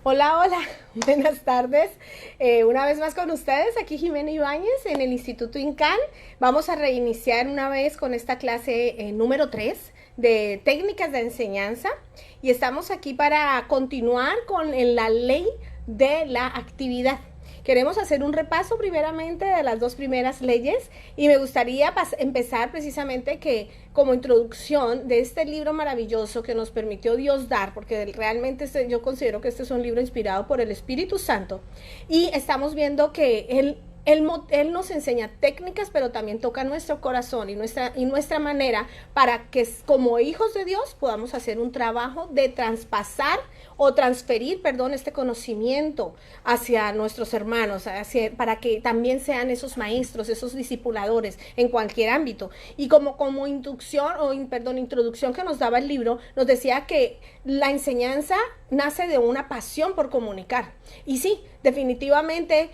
Hola, hola, buenas tardes. Una vez más con ustedes, aquí Jimena Ibáñez en el Instituto INCAN. Vamos a reiniciar una vez con esta clase número 3 de técnicas de enseñanza y estamos aquí para continuar con la ley de la actividad. Queremos hacer un repaso primeramente de las dos primeras leyes y me gustaría empezar precisamente que como introducción de este libro maravilloso que nos permitió Dios dar, porque realmente yo considero que este es un libro inspirado por el Espíritu Santo y estamos viendo que Él nos enseña técnicas, pero también toca nuestro corazón y nuestra manera para que como hijos de Dios podamos hacer un trabajo de traspasar o transferir, este conocimiento hacia nuestros hermanos, para que también sean esos maestros, esos discipuladores en cualquier ámbito. Y como introducción que nos daba el libro, nos decía que la enseñanza nace de una pasión por comunicar. Y sí, definitivamente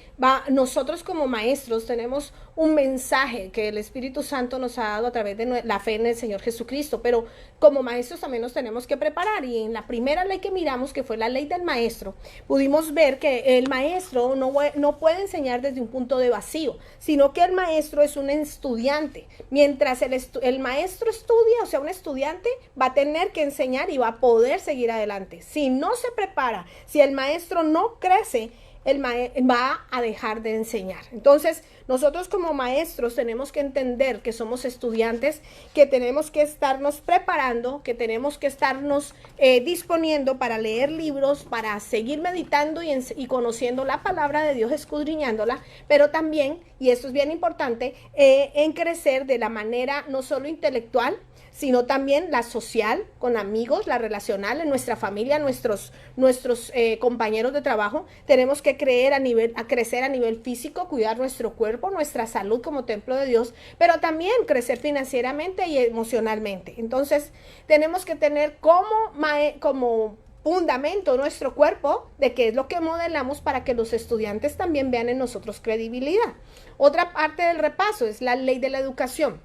nosotros como maestros tenemos un mensaje que el Espíritu Santo nos ha dado a través de la fe en el Señor Jesucristo, pero como maestros también nos tenemos que preparar, y en la primera ley que miramos, que fue la ley del maestro, pudimos ver que el maestro no puede enseñar desde un punto de vacío, sino que el maestro es un estudiante. Mientras el maestro estudia, o sea, un estudiante va a tener que enseñar y va a poder seguir adelante. Si no se prepara, si el maestro no crece, va a dejar de enseñar. Entonces, nosotros como maestros tenemos que entender que somos estudiantes, que tenemos que estarnos preparando, que tenemos que estarnos disponiendo para leer libros, para seguir meditando y conociendo la palabra de Dios, escudriñándola, pero también, y esto es bien importante, en crecer de la manera no solo intelectual, sino también la social, con amigos, la relacional, en nuestra familia, nuestros compañeros de trabajo. Tenemos que crecer a nivel físico, cuidar nuestro cuerpo, nuestra salud como templo de Dios, pero también crecer financieramente y emocionalmente. Entonces, tenemos que tener como fundamento nuestro cuerpo, de qué es lo que modelamos para que los estudiantes también vean en nosotros credibilidad. Otra parte del repaso es la ley de la educación.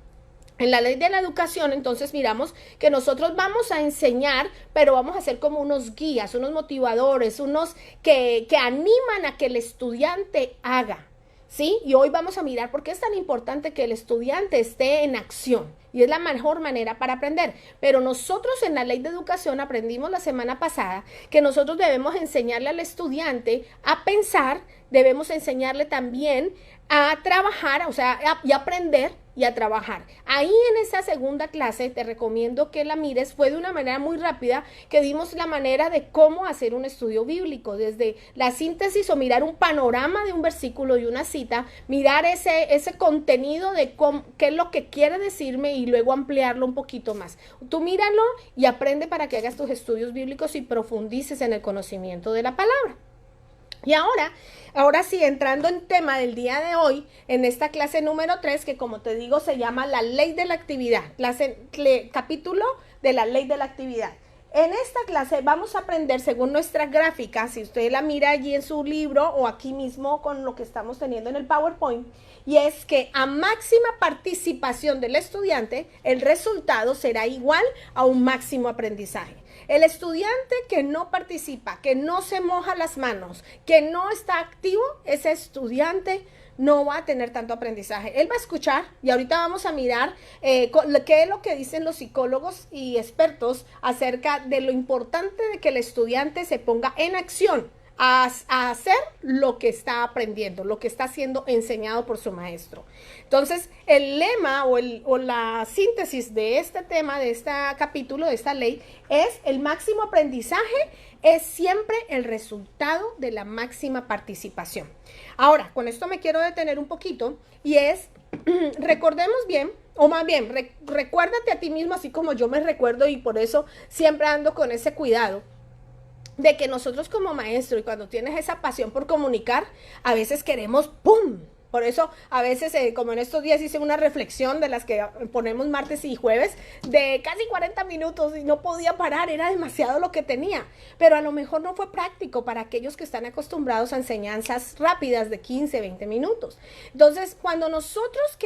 En la ley de la educación, entonces miramos que nosotros vamos a enseñar, pero vamos a ser como unos guías, unos motivadores, unos que animan a que el estudiante haga, ¿sí? Y hoy vamos a mirar por qué es tan importante que el estudiante esté en acción. Y es la mejor manera para aprender. Pero nosotros en la ley de educación aprendimos la semana pasada que nosotros debemos enseñarle al estudiante a pensar, debemos enseñarle también a trabajar, o sea, y aprender y a trabajar. Ahí en esa segunda clase te recomiendo que la mires, fue de una manera muy rápida que dimos la manera de cómo hacer un estudio bíblico, desde la síntesis o mirar un panorama de un versículo y una cita, mirar ese contenido de qué es lo que quiere decirme y luego ampliarlo un poquito más. Tú míralo y aprende para que hagas tus estudios bíblicos y profundices en el conocimiento de la palabra. Y ahora sí, entrando en tema del día de hoy, en esta clase número 3, que como te digo se llama la ley de la actividad, capítulo de la ley de la actividad. En esta clase vamos a aprender según nuestra gráfica, si usted la mira allí en su libro o aquí mismo con lo que estamos teniendo en el PowerPoint, y es que a máxima participación del estudiante, el resultado será igual a un máximo aprendizaje. El estudiante que no participa, que no se moja las manos, que no está activo, ese estudiante no va a tener tanto aprendizaje. Él va a escuchar, y ahorita vamos a mirar qué es lo que dicen los psicólogos y expertos acerca de lo importante de que el estudiante se ponga en acción a hacer lo que está aprendiendo, lo que está siendo enseñado por su maestro. Entonces, el lema o la síntesis de este tema, de este capítulo, de esta ley, es: el máximo aprendizaje es siempre el resultado de la máxima participación. Ahora, con esto me quiero detener un poquito, y es, recordemos bien, o más bien, recuérdate a ti mismo, así como yo me recuerdo, y por eso siempre ando con ese cuidado, de que nosotros como maestro, y cuando tienes esa pasión por comunicar, a veces queremos ¡pum!, Por eso a veces, como en estos días hice una reflexión de las que ponemos martes y jueves, de casi 40 minutos y no podía parar, era demasiado lo que tenía. Pero a lo mejor no fue práctico para aquellos que están acostumbrados a enseñanzas rápidas de 15, 20 minutos. Entonces, cuando nosotros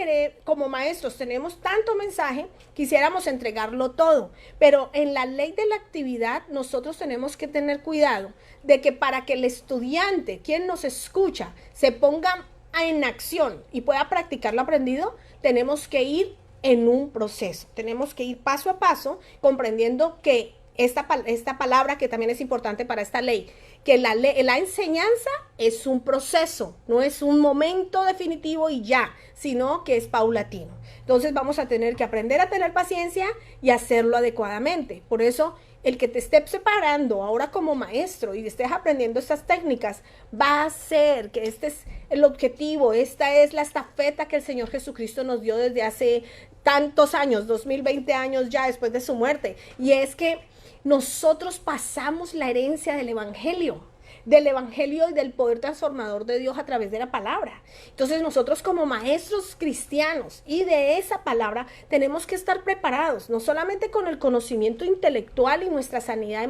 como maestros tenemos tanto mensaje, quisiéramos entregarlo todo. Pero en la ley de la actividad, nosotros tenemos que tener cuidado de que para que el estudiante, quien nos escucha, se ponga en acción y pueda practicar lo aprendido, tenemos que ir en un proceso, tenemos que ir paso a paso, comprendiendo que esta palabra que también es importante para esta ley, que la enseñanza es un proceso, no es un momento definitivo y ya, sino que es paulatino. Entonces vamos a tener que aprender a tener paciencia y hacerlo adecuadamente. Por eso el que te esté separando ahora como maestro y estés aprendiendo estas técnicas, va a ser que este es el objetivo, esta es la estafeta que el Señor Jesucristo nos dio desde hace tantos años, 2020 años ya después de su muerte. Y es que nosotros pasamos la herencia del Evangelio y del poder transformador de Dios a través de la palabra. Entonces nosotros como maestros cristianos y de esa palabra tenemos que estar preparados, no solamente con el conocimiento intelectual y nuestra sanidad,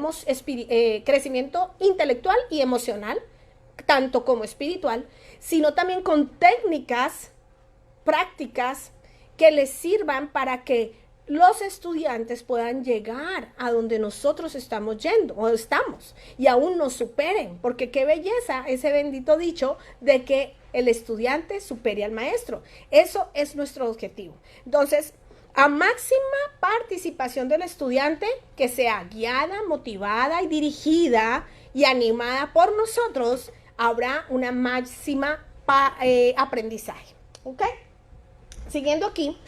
crecimiento intelectual y emocional, tanto como espiritual, sino también con técnicas prácticas que les sirvan para que los estudiantes puedan llegar a donde nosotros estamos yendo o estamos y aún nos superen, porque qué belleza ese bendito dicho de que el estudiante supere al maestro. Eso es nuestro objetivo. Entonces, a máxima participación del estudiante, que sea guiada, motivada y dirigida y animada por nosotros, habrá una máxima aprendizaje. ¿Ok? Siguiendo aquí,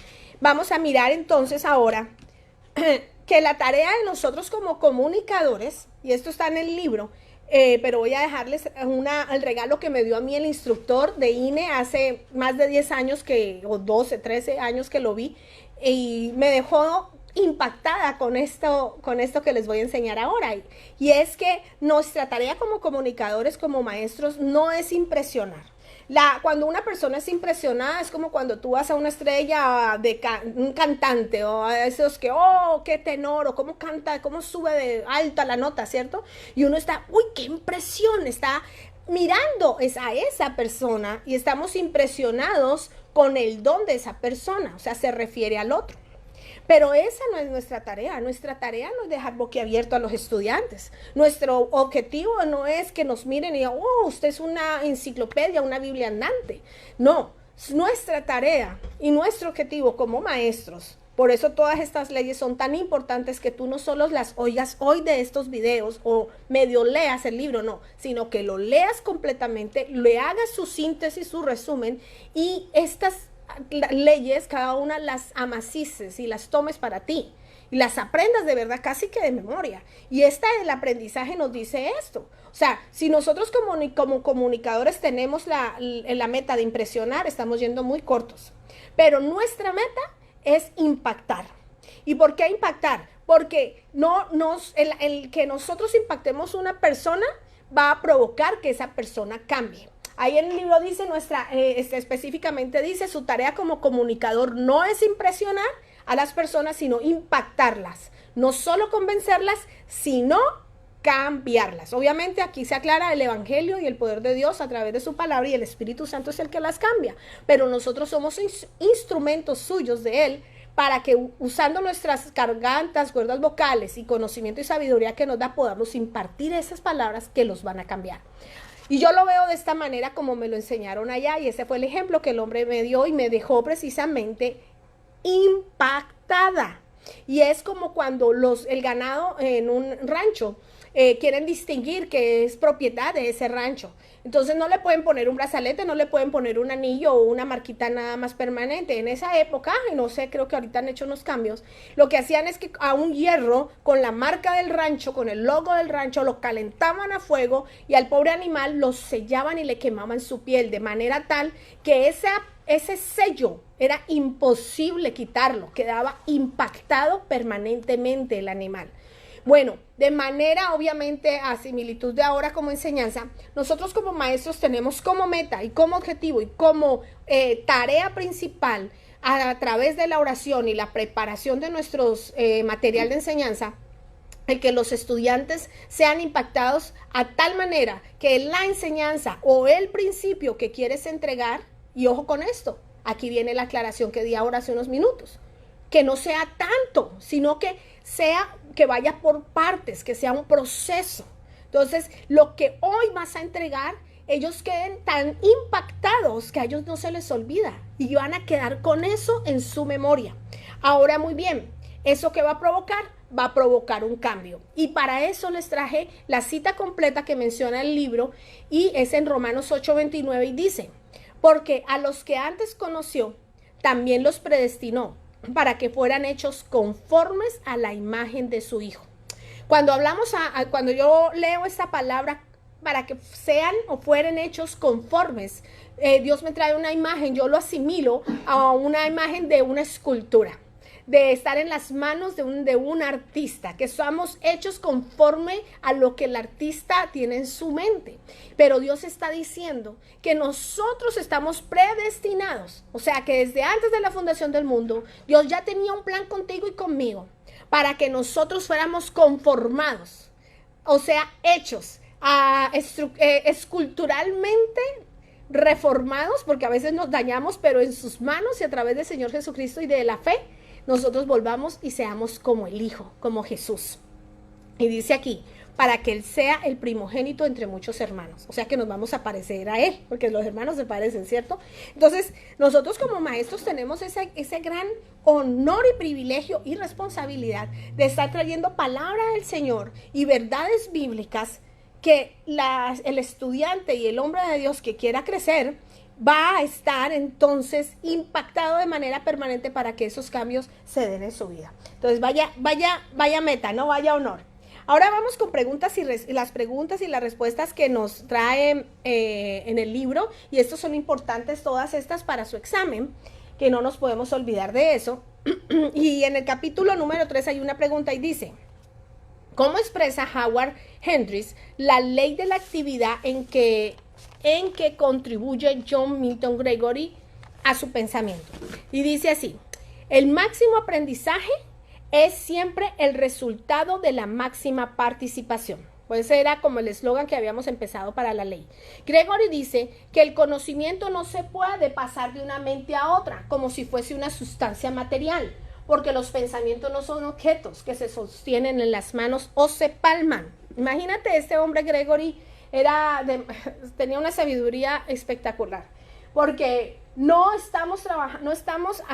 vamos a mirar entonces ahora que la tarea de nosotros como comunicadores, y esto está en el libro, pero voy a dejarles el regalo que me dio a mí el instructor de INE hace más de 10 años, o 12, 13 años que lo vi, y me dejó impactada con esto que les voy a enseñar ahora. Y es que nuestra tarea como comunicadores, como maestros, no es impresionar. Cuando una persona es impresionada es como cuando tú vas a una estrella un cantante o a esos que, oh, qué tenor, o cómo canta, cómo sube de alta la nota, ¿cierto? Y uno está, uy, qué impresión, está mirando a esa persona y estamos impresionados con el don de esa persona, o sea, se refiere al otro. Pero esa no es nuestra tarea no es dejar boquiabierto a los estudiantes. Nuestro objetivo no es que nos miren y digan, oh, usted es una enciclopedia, una Biblia andante. No, nuestra tarea y nuestro objetivo como maestros, por eso todas estas leyes son tan importantes, que tú no solo las oigas hoy de estos videos o medio leas el libro, no, sino que lo leas completamente, le hagas su síntesis, su resumen, y estas leyes cada una las amacices y las tomes para ti y las aprendas de verdad, casi que de memoria. Y el aprendizaje nos dice esto. O sea, si nosotros como comunicadores tenemos la meta de impresionar, estamos yendo muy cortos. Pero nuestra meta es impactar. ¿Y por qué impactar? Porque el que nosotros impactemos una persona va a provocar que esa persona cambie. Ahí en el libro dice, específicamente dice, su tarea como comunicador no es impresionar a las personas, sino impactarlas. No solo convencerlas, sino cambiarlas. Obviamente aquí se aclara el Evangelio y el poder de Dios a través de su palabra, y el Espíritu Santo es el que las cambia. Pero nosotros somos instrumentos suyos de Él, para que usando nuestras gargantas, cuerdas vocales y conocimiento y sabiduría que nos da, podamos impartir esas palabras que los van a cambiar. Y yo lo veo de esta manera como me lo enseñaron allá, y ese fue el ejemplo que el hombre me dio y me dejó precisamente impactada. Y es como cuando el ganado en un rancho quieren distinguir que es propiedad de ese rancho. Entonces no le pueden poner un brazalete, no le pueden poner un anillo o una marquita nada más permanente. En esa época, y no sé, creo que ahorita han hecho unos cambios, lo que hacían es que a un hierro con la marca del rancho, con el logo del rancho, lo calentaban a fuego y al pobre animal lo sellaban y le quemaban su piel, de manera tal que ese sello era imposible quitarlo, quedaba impactado permanentemente el animal. Bueno, de manera obviamente a similitud de ahora como enseñanza, nosotros como maestros tenemos como meta y como objetivo y como tarea principal a través de la oración y la preparación de nuestros material de enseñanza, el que los estudiantes sean impactados a tal manera que la enseñanza o el principio que quieres entregar, y ojo con esto, aquí viene la aclaración que di ahora hace unos minutos, que no sea tanto, sino que sea, que vaya por partes, que sea un proceso. Entonces, lo que hoy vas a entregar, ellos queden tan impactados que a ellos no se les olvida y van a quedar con eso en su memoria. Ahora, muy bien, ¿eso qué va a provocar? Va a provocar un cambio. Y para eso les traje la cita completa que menciona el libro y es en Romanos 8:29 y dice, porque a los que antes conoció, también los predestinó para que fueran hechos conformes a la imagen de su Hijo. Cuando hablamos, cuando yo leo esta palabra, para que sean o fueran hechos conformes, Dios me trae una imagen, yo lo asimilo a una imagen de una escultura, de estar en las manos de un artista, que somos hechos conforme a lo que el artista tiene en su mente. Pero Dios está diciendo que nosotros estamos predestinados, o sea que desde antes de la fundación del mundo, Dios ya tenía un plan contigo y conmigo, para que nosotros fuéramos conformados, o sea, hechos esculturalmente reformados, porque a veces nos dañamos, pero en sus manos y a través del Señor Jesucristo y de la fe, nosotros volvamos y seamos como el Hijo, como Jesús. Y dice aquí, para que Él sea el primogénito entre muchos hermanos. O sea que nos vamos a parecer a Él, porque los hermanos se parecen, ¿cierto? Entonces, nosotros como maestros tenemos ese gran honor y privilegio y responsabilidad de estar trayendo palabra del Señor y verdades bíblicas que el estudiante y el hombre de Dios que quiera crecer va a estar entonces impactado de manera permanente para que esos cambios se den en su vida. Entonces vaya meta, no vaya honor. Ahora vamos con preguntas y las preguntas y las respuestas que nos trae en el libro, y estos son importantes todas estas para su examen, que no nos podemos olvidar de eso. Y en el capítulo número 3 hay una pregunta y dice, ¿cómo expresa Howard Hendricks la ley de la actividad en que contribuye John Milton Gregory a su pensamiento? Y dice así, el máximo aprendizaje es siempre el resultado de la máxima participación. Pues ese era como el eslogan que habíamos empezado para la ley. Gregory dice que el conocimiento no se puede pasar de una mente a otra, como si fuese una sustancia material, porque los pensamientos no son objetos que se sostienen en las manos o se palman. Imagínate, este hombre Gregory tenía una sabiduría espectacular, porque no estamos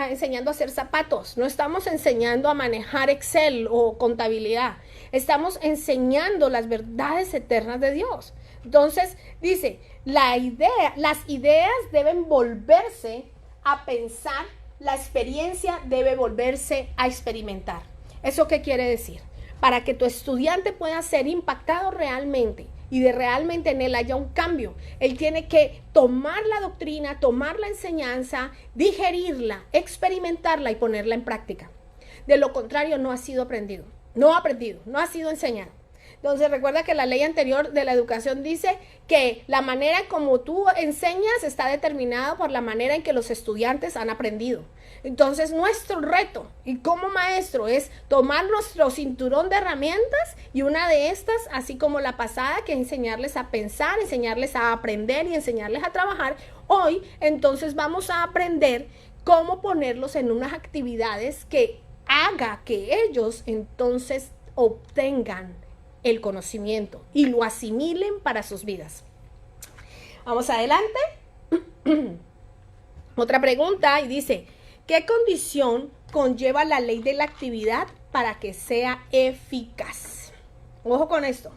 enseñando a hacer zapatos, no estamos enseñando a manejar Excel o contabilidad, estamos enseñando las verdades eternas de Dios. Entonces dice, las ideas deben volverse a pensar, la experiencia debe volverse a experimentar. ¿Eso qué quiere decir? Para que tu estudiante pueda ser impactado realmente y de realmente en él haya un cambio, él tiene que tomar la doctrina, tomar la enseñanza, digerirla, experimentarla y ponerla en práctica. De lo contrario, no ha sido aprendido, no ha sido enseñado. Entonces recuerda que la ley anterior de la educación dice que la manera como tú enseñas está determinada por la manera en que los estudiantes han aprendido. Entonces nuestro reto y como maestro es tomar nuestro cinturón de herramientas, y una de estas, así como la pasada, que es enseñarles a pensar, enseñarles a aprender y enseñarles a trabajar. Hoy entonces vamos a aprender cómo ponerlos en unas actividades que haga que ellos entonces obtengan el conocimiento y lo asimilen para sus vidas. Vamos adelante. Otra pregunta y dice, ¿qué condición conlleva la ley de la actividad para que sea eficaz? Ojo con esto.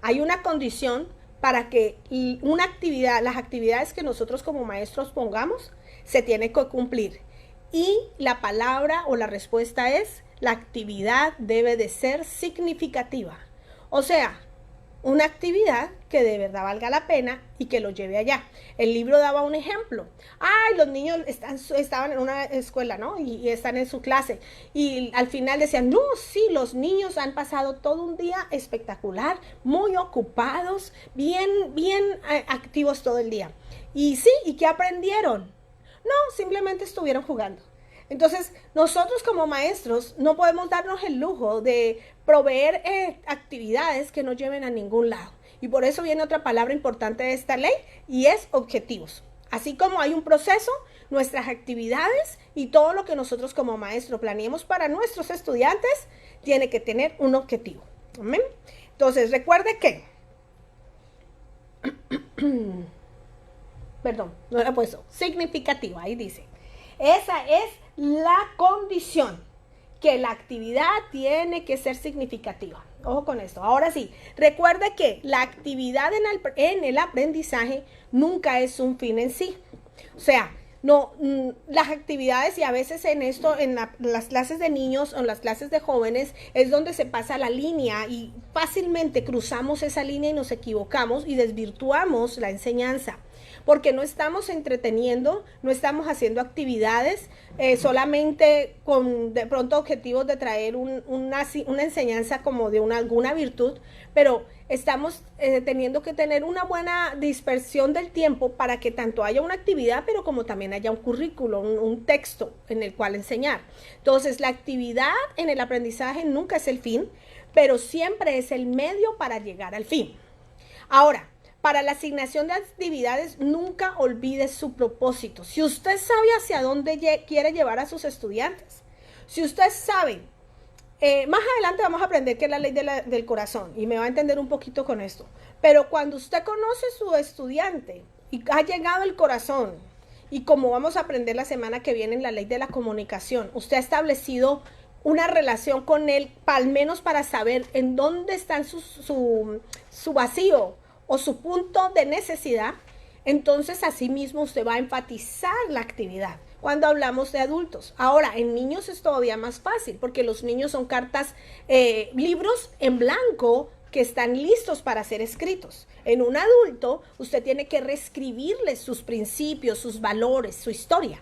Hay una condición para que una actividad, las actividades que nosotros como maestros pongamos, se tiene que cumplir. Y la palabra o la respuesta es, la actividad debe de ser significativa. O sea, una actividad que de verdad valga la pena y que lo lleve allá. El libro daba un ejemplo. Ay, los niños estaban en una escuela, ¿no? Y están en su clase. Y al final decían, no, sí, los niños han pasado todo un día espectacular, muy ocupados, bien activos todo el día. Y sí, ¿y qué aprendieron? No, simplemente estuvieron jugando. Entonces, nosotros como maestros no podemos darnos el lujo de proveer actividades que no lleven a ningún lado. Y por eso viene otra palabra importante de esta ley y es objetivos. Así como hay un proceso, nuestras actividades y todo lo que nosotros como maestros planeemos para nuestros estudiantes tiene que tener un objetivo. ¿Amén? Entonces, recuerde que... Perdón, no era puesto. Significativa, ahí dice. Esa es la condición, que la actividad tiene que ser significativa. Ojo con esto. Ahora sí, recuerde que la actividad en el aprendizaje nunca es un fin en sí. O sea, no, las actividades, y a veces en esto, en las clases de niños o en las clases de jóvenes, es donde se pasa la línea y fácilmente cruzamos esa línea y nos equivocamos y desvirtuamos la enseñanza. Porque no estamos entreteniendo, no estamos haciendo actividades solamente con de pronto objetivos de traer una enseñanza como de alguna virtud, pero estamos teniendo que tener una buena dispersión del tiempo para que tanto haya una actividad, pero como también haya un currículo, un texto en el cual enseñar. Entonces, la actividad en el aprendizaje nunca es el fin, pero siempre es el medio para llegar al fin. Ahora, para la asignación de actividades, nunca olvide su propósito. Si usted sabe hacia dónde quiere llevar a sus estudiantes, si usted sabe, más adelante vamos a aprender qué es la ley del corazón y me va a entender un poquito con esto. Pero cuando usted conoce a su estudiante y ha llegado el corazón, y como vamos a aprender la semana que viene en la ley de la comunicación, usted ha establecido una relación con él, al menos para saber en dónde está su vacío o su punto de necesidad, entonces asimismo usted va a enfatizar la actividad. Cuando hablamos de adultos, ahora en niños es todavía más fácil porque los niños son cartas, libros en blanco que están listos para ser escritos. En un adulto usted tiene que reescribirles sus principios, sus valores, su historia,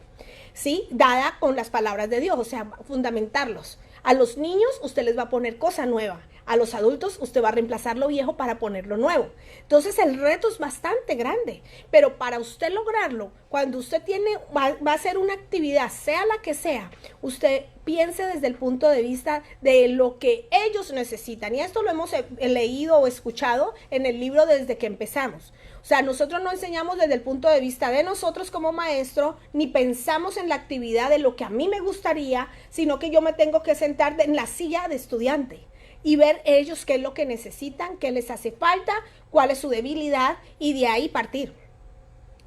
¿sí? Dada con las palabras de Dios, o sea, fundamentarlos. A los niños usted les va a poner cosa nueva. A los adultos usted va a reemplazar lo viejo para poner lo nuevo. Entonces el reto es bastante grande, pero para usted lograrlo, cuando usted va a hacer una actividad, sea la que sea, usted piense desde el punto de vista de lo que ellos necesitan. Y esto lo hemos leído o escuchado en el libro desde que empezamos. O sea, nosotros no enseñamos desde el punto de vista de nosotros como maestro, ni pensamos en la actividad de lo que a mí me gustaría, sino que yo me tengo que sentar en la silla de estudiante y ver ellos qué es lo que necesitan, qué les hace falta, cuál es su debilidad y de ahí partir.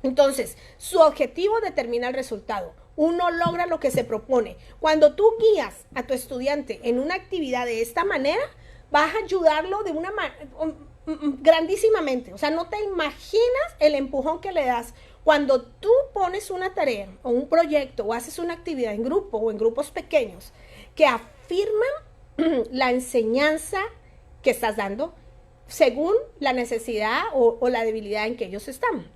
Entonces, su objetivo determina el resultado. Uno logra lo que se propone. Cuando tú guías a tu estudiante en una actividad de esta manera, vas a ayudarlo de una manera grandísimamente. O sea, no te imaginas el empujón que le das cuando tú pones una tarea o un proyecto o haces una actividad en grupo o en grupos pequeños que afirman la enseñanza que estás dando según la necesidad o la debilidad en que ellos están.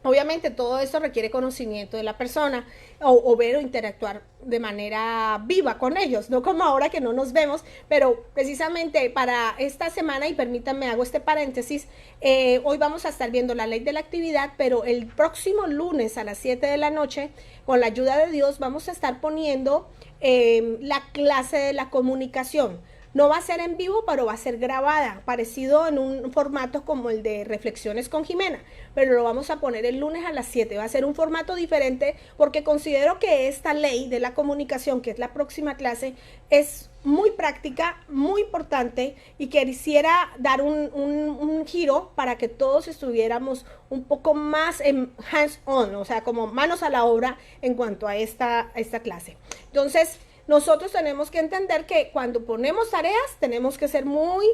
Obviamente todo esto requiere conocimiento de la persona o ver o interactuar de manera viva con ellos, no como ahora que no nos vemos, pero precisamente para esta semana, y permítanme hago este paréntesis, hoy vamos a estar viendo la ley de la actividad, pero el próximo lunes a las 7 de la noche, con la ayuda de Dios, vamos a estar poniendo la clase de la comunicación. No va a ser en vivo, pero va a ser grabada, parecido en un formato como el de Reflexiones con Jimena, pero lo vamos a poner el lunes a las 7. Va a ser un formato diferente porque considero que esta ley de la comunicación, que es la próxima clase, es muy práctica, muy importante y quisiera dar un giro para que todos estuviéramos un poco más en hands-on, o sea, como manos a la obra en cuanto a esta clase. Entonces, nosotros tenemos que entender que cuando ponemos tareas tenemos que ser muy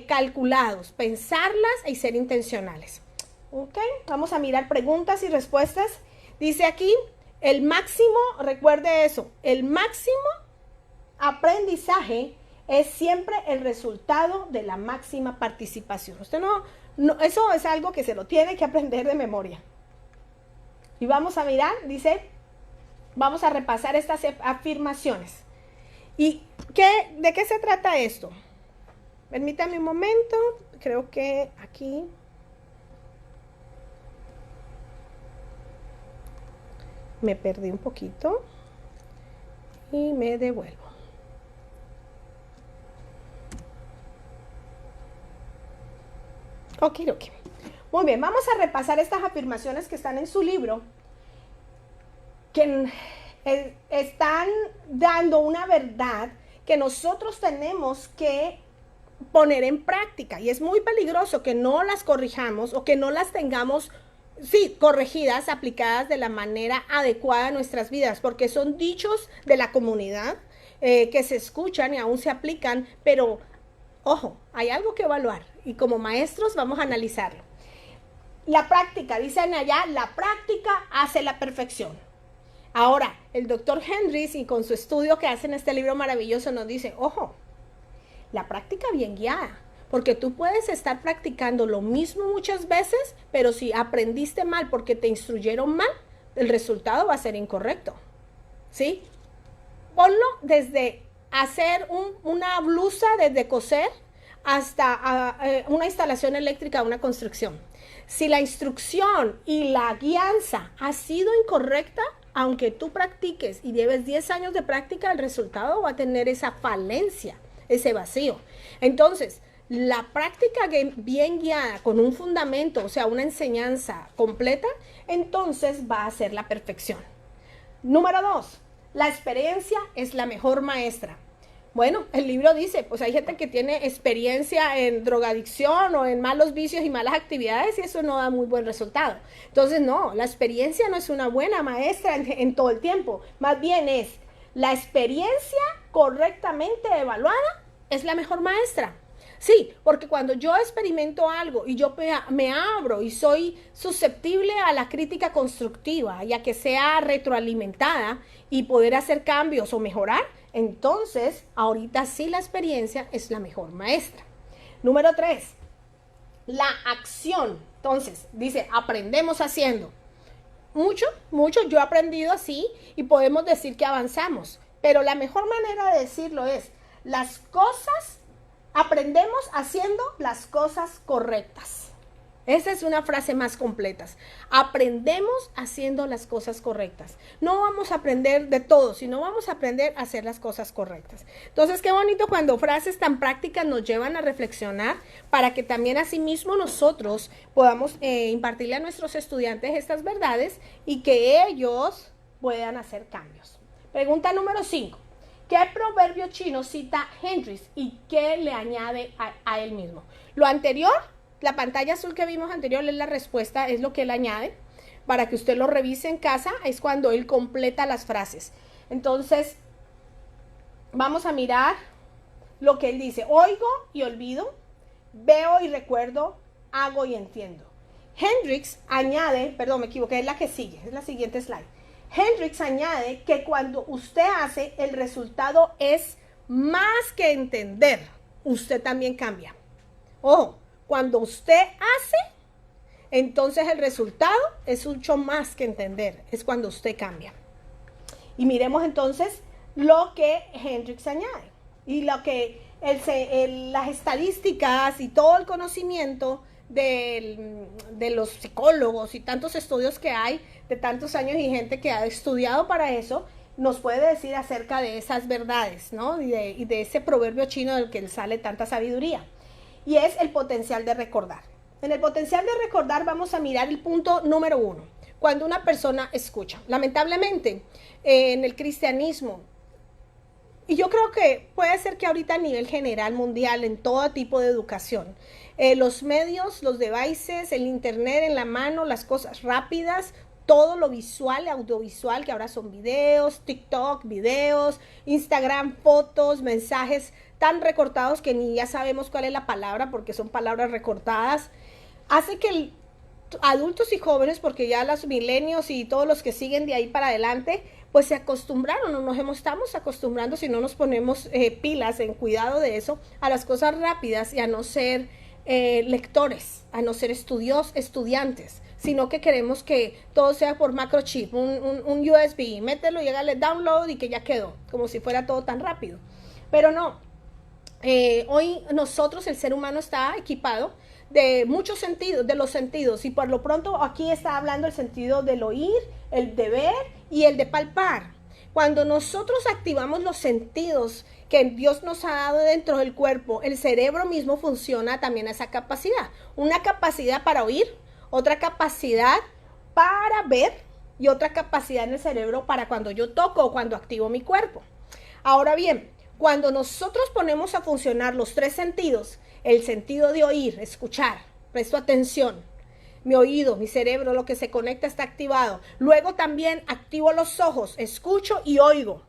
calculados, pensarlas y ser intencionales. Ok, vamos a mirar preguntas y respuestas. Dice aquí, el máximo, recuerde eso, el máximo aprendizaje es siempre el resultado de la máxima participación. Usted eso es algo que se lo tiene que aprender de memoria. Y vamos a mirar, dice, vamos a repasar estas afirmaciones. ¿Y de qué se trata esto? Permítame un momento, creo que aquí me perdí un poquito y me devuelvo. Ok. Muy bien, vamos a repasar estas afirmaciones que están en su libro, que están dando una verdad que nosotros tenemos que poner en práctica, y es muy peligroso que no las corrijamos o que no las tengamos, sí, corregidas, aplicadas de la manera adecuada a nuestras vidas, porque son dichos de la comunidad que se escuchan y aún se aplican, pero ojo, hay algo que evaluar y como maestros vamos a analizarlo. La práctica, dicen allá, la práctica hace la perfección. Ahora, el doctor Hendricks, y con su estudio que hace en este libro maravilloso, nos dice, ojo, la práctica bien guiada, porque tú puedes estar practicando lo mismo muchas veces, pero si aprendiste mal porque te instruyeron mal, el resultado va a ser incorrecto, ¿sí? Ponlo desde hacer una blusa, desde coser, hasta una instalación eléctrica, una construcción. Si la instrucción y la guianza ha sido incorrecta, aunque tú practiques y lleves 10 años de práctica, el resultado va a tener esa falencia, ese vacío. Entonces, la práctica bien guiada, con un fundamento, o sea, una enseñanza completa, entonces va a ser la perfección. Número 2, la experiencia es la mejor maestra. Bueno, el libro dice, pues hay gente que tiene experiencia en drogadicción o en malos vicios y malas actividades y eso no da muy buen resultado. Entonces, no, la experiencia no es una buena maestra en todo el tiempo. Más bien es la experiencia correctamente evaluada es la mejor maestra. Sí, porque cuando yo experimento algo y yo me abro y soy susceptible a la crítica constructiva y a que sea retroalimentada y poder hacer cambios o mejorar, entonces ahorita sí la experiencia es la mejor maestra. Número 3, la acción. Entonces, dice, aprendemos haciendo. Mucho, yo he aprendido así y podemos decir que avanzamos, pero la mejor manera de decirlo es, las cosas aprendemos haciendo las cosas correctas. Esa es una frase más completa. Aprendemos haciendo las cosas correctas. No vamos a aprender de todo, sino vamos a aprender a hacer las cosas correctas. Entonces, qué bonito cuando frases tan prácticas nos llevan a reflexionar para que también asimismo nosotros podamos impartirle a nuestros estudiantes estas verdades y que ellos puedan hacer cambios. Pregunta número 5. ¿Qué proverbio chino cita Hendricks y qué le añade a él mismo? Lo anterior, la pantalla azul que vimos anterior es la respuesta, es lo que él añade. Para que usted lo revise en casa, es cuando él completa las frases. Entonces, vamos a mirar lo que él dice. Oigo y olvido, veo y recuerdo, hago y entiendo. Hendricks añade, perdón, me equivoqué, es la que sigue, es la siguiente slide. Hendricks añade que cuando usted hace, el resultado es más que entender, usted también cambia. Ojo, cuando usted hace, entonces el resultado es mucho más que entender, es cuando usted cambia. Y miremos entonces lo que Hendricks añade y lo que las estadísticas y todo el conocimiento de los psicólogos y tantos estudios que hay de tantos años y gente que ha estudiado para eso, nos puede decir acerca de esas verdades, ¿no? Y de ese proverbio chino del que sale tanta sabiduría. Y es el potencial de recordar. En el potencial de recordar vamos a mirar el punto número 1. Cuando una persona escucha. Lamentablemente, en el cristianismo, y yo creo que puede ser que ahorita a nivel general, mundial, en todo tipo de educación, los medios, los devices, el internet en la mano, las cosas rápidas, todo lo visual, audiovisual, que ahora son videos, TikTok, videos, Instagram, fotos, mensajes tan recortados que ni ya sabemos cuál es la palabra porque son palabras recortadas, hace que adultos y jóvenes, porque ya los milenios y todos los que siguen de ahí para adelante, pues se acostumbraron, o estamos acostumbrando, si no nos ponemos pilas en cuidado de eso, a las cosas rápidas y a no ser lectores, a no ser estudiantes, sino que queremos que todo sea por microchip, un USB, mételo y hágale download y que ya quedó, como si fuera todo tan rápido. Pero no, hoy nosotros, el ser humano, está equipado de muchos sentidos, de los sentidos, y por lo pronto aquí está hablando el sentido del oír, el de ver y el de palpar. Cuando nosotros activamos los sentidos que Dios nos ha dado dentro del cuerpo, el cerebro mismo funciona también a esa capacidad. Una capacidad para oír, otra capacidad para ver y otra capacidad en el cerebro para cuando yo toco o cuando activo mi cuerpo. Ahora bien, cuando nosotros ponemos a funcionar los tres sentidos, el sentido de oír, escuchar, presto atención, mi oído, mi cerebro, lo que se conecta está activado. Luego también activo los ojos, escucho y oigo.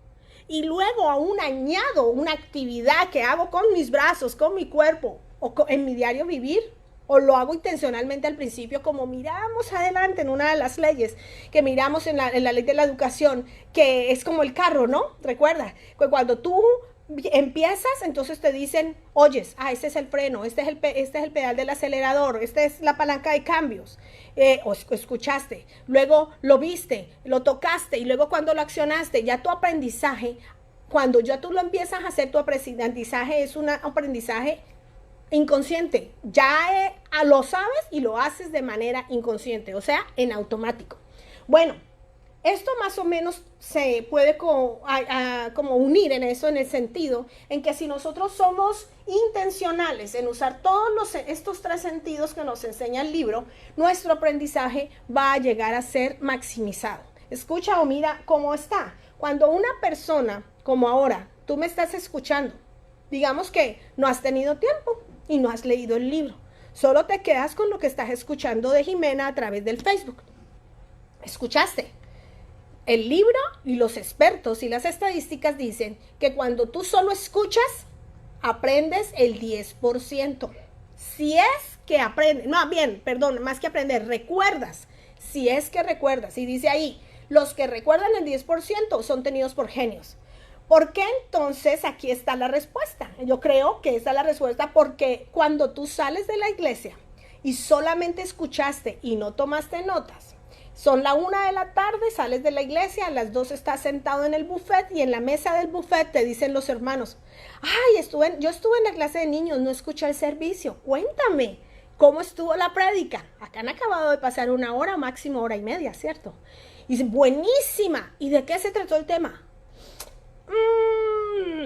Y luego aún añado una actividad que hago con mis brazos, con mi cuerpo, o en mi diario vivir, o lo hago intencionalmente al principio, como miramos adelante en una de las leyes que miramos en la ley de la educación, que es como el carro, ¿no? Recuerda, que cuando tú empiezas, entonces te dicen, oyes, este es el freno, este es el pedal del acelerador, esta es la palanca de cambios, o escuchaste, luego lo viste, lo tocaste, y luego cuando lo accionaste, ya tu aprendizaje, cuando ya tú lo empiezas a hacer, tu aprendizaje es un aprendizaje inconsciente, ya lo sabes y lo haces de manera inconsciente, o sea, en automático. Bueno, esto más o menos se puede como unir en eso, en el sentido en que si nosotros somos intencionales en usar todos estos tres sentidos que nos enseña el libro, nuestro aprendizaje va a llegar a ser maximizado. Escucha o mira cómo está. Cuando una persona, como ahora, tú me estás escuchando, digamos que no has tenido tiempo y no has leído el libro, solo te quedas con lo que estás escuchando de Jimena a través del Facebook. ¿Escuchaste? El libro y los expertos y las estadísticas dicen que cuando tú solo escuchas, aprendes el 10%. Si es que aprendes, no, bien, perdón, más que aprender, recuerdas. Si es que recuerdas, y dice ahí, los que recuerdan el 10% son tenidos por genios. ¿Por qué entonces aquí está la respuesta? Yo creo que esta es la respuesta porque cuando tú sales de la iglesia y solamente escuchaste y no tomaste notas, son la 1 de la tarde, sales de la iglesia, a las 2 estás sentado en el buffet y en la mesa del buffet te dicen los hermanos, ay, yo estuve en la clase de niños, no escuché el servicio, cuéntame, ¿cómo estuvo la prédica? Acá han acabado de pasar 1 hora, máximo 1:30, ¿cierto? Y dicen, buenísima, ¿y de qué se trató el tema?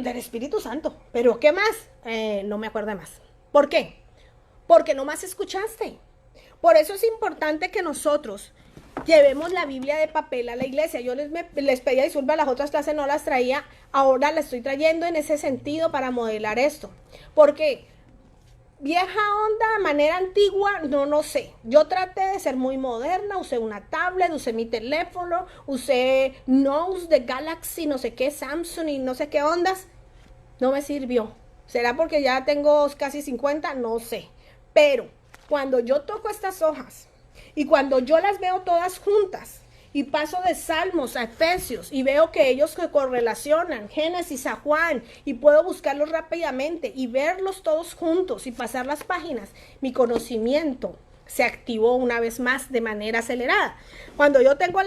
Del Espíritu Santo, ¿pero qué más? No me acuerdo más. ¿Por qué? Porque nomás escuchaste. Por eso es importante que nosotros llevemos la Biblia de papel a la iglesia. Yo les pedía disculpas, las otras clases no las traía, ahora las estoy trayendo en ese sentido para modelar esto. Porque vieja onda, manera antigua, no sé. Yo traté de ser muy moderna, usé una tablet, usé mi teléfono, usé Notes de Galaxy, no sé qué, Samsung y no sé qué ondas. No me sirvió. ¿Será porque ya tengo casi 50? No sé. Pero cuando yo toco estas hojas y cuando yo las veo todas juntas y paso de Salmos a Efesios y veo que ellos se correlacionan, Génesis a Juan, y puedo buscarlos rápidamente y verlos todos juntos y pasar las páginas, mi conocimiento se activó una vez más de manera acelerada. Cuando yo tengo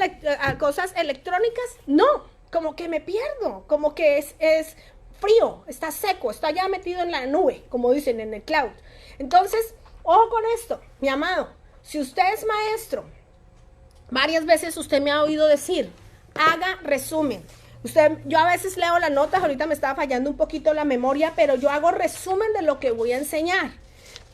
cosas electrónicas, no, como que me pierdo, como que es frío, está seco, está ya metido en la nube, como dicen en el cloud. Entonces, ojo con esto, mi amado. Si usted es maestro, varias veces usted me ha oído decir, haga resumen. Yo a veces leo las notas, ahorita me estaba fallando un poquito la memoria, pero yo hago resumen de lo que voy a enseñar.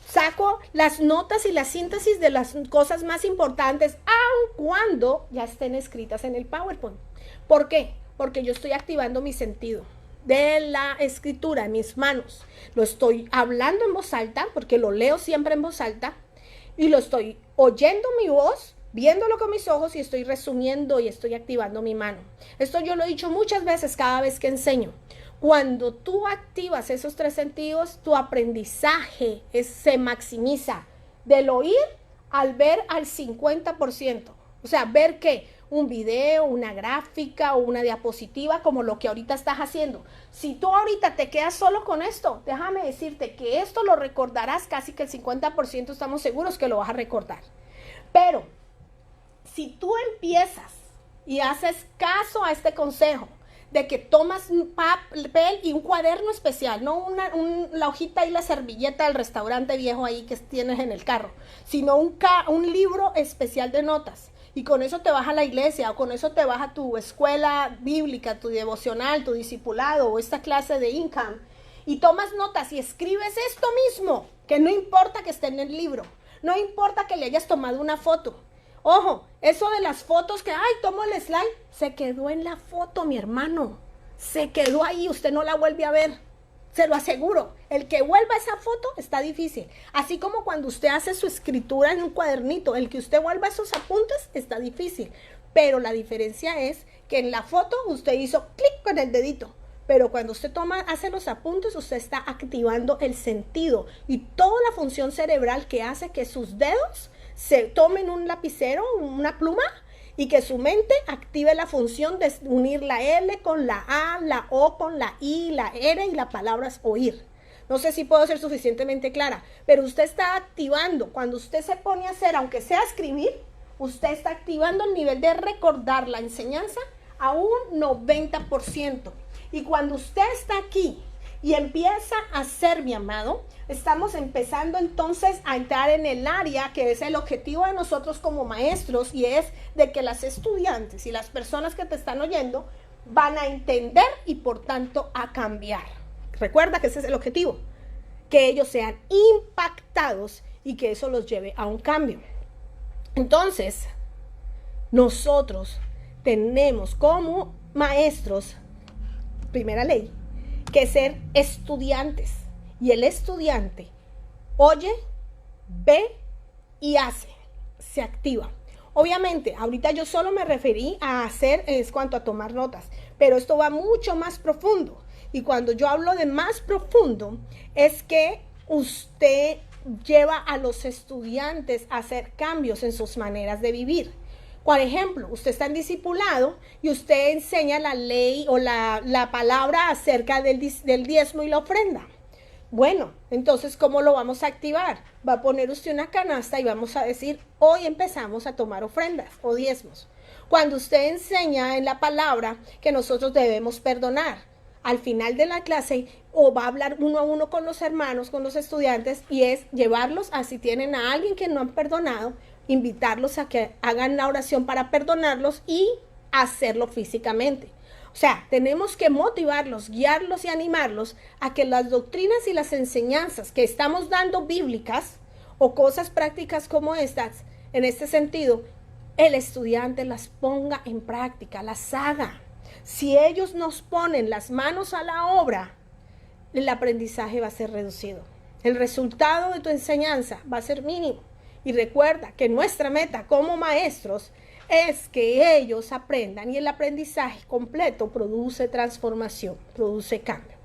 Saco las notas y la síntesis de las cosas más importantes, aun cuando ya estén escritas en el PowerPoint. ¿Por qué? Porque yo estoy activando mi sentido de la escritura en mis manos. Lo estoy hablando en voz alta, porque lo leo siempre en voz alta, y lo estoy oyendo mi voz, viéndolo con mis ojos y estoy resumiendo y estoy activando mi mano. Esto yo lo he dicho muchas veces cada vez que enseño. Cuando tú activas esos tres sentidos, tu aprendizaje se maximiza del oír al ver al 50%. O sea, ver que un video, una gráfica o una diapositiva como lo que ahorita estás haciendo. Si tú ahorita te quedas solo con esto, déjame decirte que esto lo recordarás casi que el 50%, estamos seguros que lo vas a recordar. Pero si tú empiezas y haces caso a este consejo de que tomas un papel y un cuaderno especial, no la hojita y la servilleta del restaurante viejo ahí que tienes en el carro, sino un libro especial de notas, y con eso te vas a la iglesia, o con eso te vas a tu escuela bíblica, tu devocional, tu discipulado, o esta clase de Income, y tomas notas y escribes esto mismo, que no importa que esté en el libro, no importa que le hayas tomado una foto. Ojo, eso de las fotos que, tomo el slide, se quedó en la foto, mi hermano. Se quedó ahí, usted no la vuelve a ver. Se lo aseguro. El que vuelva esa foto está difícil. Así como cuando usted hace su escritura en un cuadernito, el que usted vuelva esos apuntes está difícil. Pero la diferencia es que en la foto usted hizo clic con el dedito. Pero cuando usted hace los apuntes, usted está activando el sentido y toda la función cerebral que hace que sus dedos se tomen un lapicero, una pluma, y que su mente active la función de unir la L con la A, la O con la I, la R, y la palabra es oír. No sé si puedo ser suficientemente clara, pero usted está activando, cuando usted se pone a hacer, aunque sea escribir, usted está activando el nivel de recordar la enseñanza a un 90%. Y cuando usted está aquí y empieza a hacer, mi amado, estamos empezando entonces a entrar en el área que es el objetivo de nosotros como maestros, y es de que las estudiantes y las personas que te están oyendo van a entender y por tanto a cambiar. Recuerda que ese es el objetivo, que ellos sean impactados y que eso los lleve a un cambio. Entonces, nosotros tenemos como maestros, primera ley, que ser estudiantes. Y el estudiante oye, ve y hace, se activa. Obviamente, ahorita yo solo me referí a hacer en cuanto a tomar notas, pero esto va mucho más profundo. Y cuando yo hablo de más profundo, es que usted lleva a los estudiantes a hacer cambios en sus maneras de vivir. Por ejemplo, usted está en discipulado y usted enseña la ley o la palabra acerca del diezmo y la ofrenda. Bueno, entonces, ¿cómo lo vamos a activar? Va a poner usted una canasta y vamos a decir, hoy empezamos a tomar ofrendas o diezmos. Cuando usted enseña en la palabra que nosotros debemos perdonar, al final de la clase, o va a hablar uno a uno con los hermanos, con los estudiantes, y es llevarlos a, si tienen a alguien que no han perdonado, invitarlos a que hagan la oración para perdonarlos y hacerlo físicamente. O sea, tenemos que motivarlos, guiarlos y animarlos a que las doctrinas y las enseñanzas que estamos dando bíblicas o cosas prácticas como estas, en este sentido, el estudiante las ponga en práctica, las haga. Si ellos nos ponen las manos a la obra, el aprendizaje va a ser reducido. El resultado de tu enseñanza va a ser mínimo. Y recuerda que nuestra meta como maestros es que ellos aprendan, y el aprendizaje completo produce transformación, produce cambio.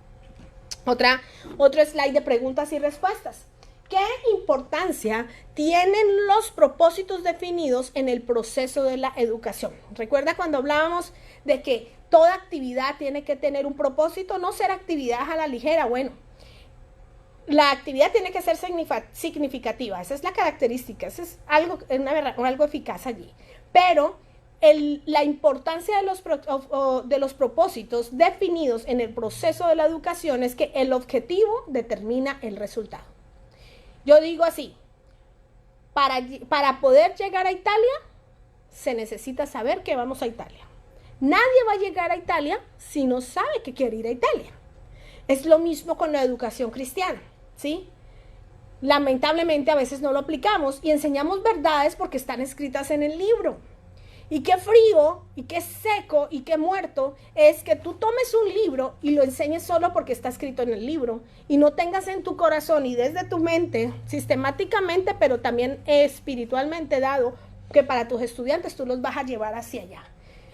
Otro slide de preguntas y respuestas. ¿Qué importancia tienen los propósitos definidos en el proceso de la educación? Recuerda cuando hablábamos de que toda actividad tiene que tener un propósito, no ser actividades a la ligera. Bueno, la actividad tiene que ser significativa, esa es la característica, eso es algo eficaz allí. Pero la importancia de los propósitos definidos en el proceso de la educación es que el objetivo determina el resultado. Yo digo así, para poder llegar a Italia, se necesita saber que vamos a Italia. Nadie va a llegar a Italia si no sabe que quiere ir a Italia. Es lo mismo con la educación cristiana, ¿sí? Lamentablemente a veces no lo aplicamos y enseñamos verdades porque están escritas en el libro. Y qué frío, y qué seco, y qué muerto es que tú tomes un libro y lo enseñes solo porque está escrito en el libro y no tengas en tu corazón y desde tu mente, sistemáticamente, pero también espiritualmente dado, que para tus estudiantes tú los vas a llevar hacia allá.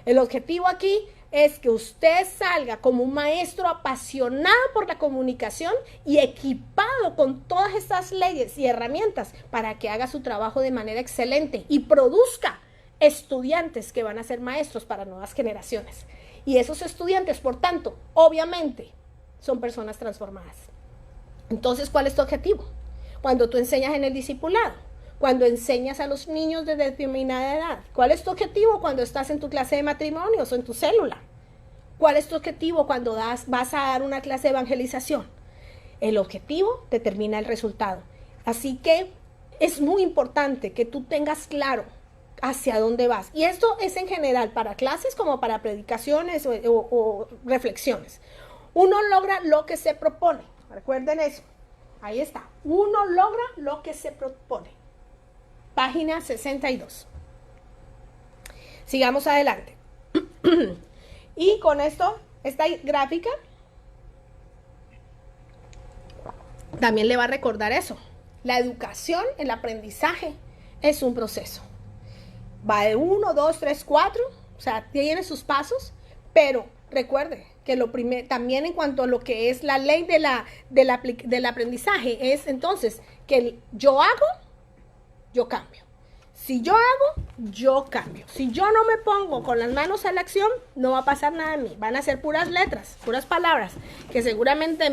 El objetivo aquí es que usted salga como un maestro apasionado por la comunicación y equipado con todas estas leyes y herramientas para que haga su trabajo de manera excelente y produzca estudiantes que van a ser maestros para nuevas generaciones. Y esos estudiantes, por tanto, obviamente, son personas transformadas. Entonces, ¿cuál es tu objetivo? Cuando tú enseñas en el discipulado, cuando enseñas a los niños de determinada edad, ¿cuál es tu objetivo cuando estás en tu clase de matrimonios o en tu célula? ¿Cuál es tu objetivo cuando vas a dar una clase de evangelización? El objetivo determina el resultado. Así que es muy importante que tú tengas claro hacia dónde vas. Y esto es en general para clases como para predicaciones o reflexiones. Uno logra lo que se propone. Recuerden eso. Ahí está. Uno logra lo que se propone. Página 62. Sigamos adelante. Y con esto, esta gráfica también le va a recordar eso. La educación, el aprendizaje es un proceso. Va de 1, 2, 3, 4, o sea, tiene sus pasos, pero recuerde que también en cuanto a lo que es la ley del aprendizaje, es entonces que yo hago, yo cambio. Si yo hago, yo cambio. Si yo no me pongo con las manos a la acción, no va a pasar nada en mí. Van a ser puras letras, puras palabras, que seguramente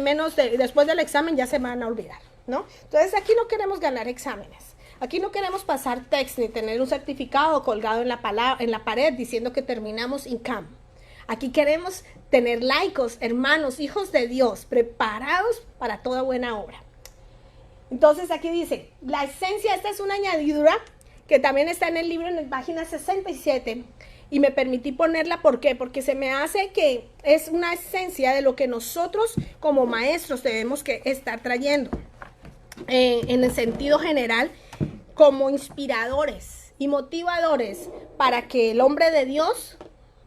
después del examen ya se van a olvidar, ¿no? Entonces aquí no queremos ganar exámenes. Aquí no queremos pasar text ni tener un certificado colgado en la pared diciendo que terminamos INCAM. Aquí queremos tener laicos, hermanos, hijos de Dios, preparados para toda buena obra. Entonces aquí dice, la esencia, esta es una añadidura que también está en el libro en la página 67 y me permití ponerla, ¿por qué? Porque se me hace que es una esencia de lo que nosotros como maestros debemos que estar trayendo en el sentido general como inspiradores y motivadores para que el hombre de Dios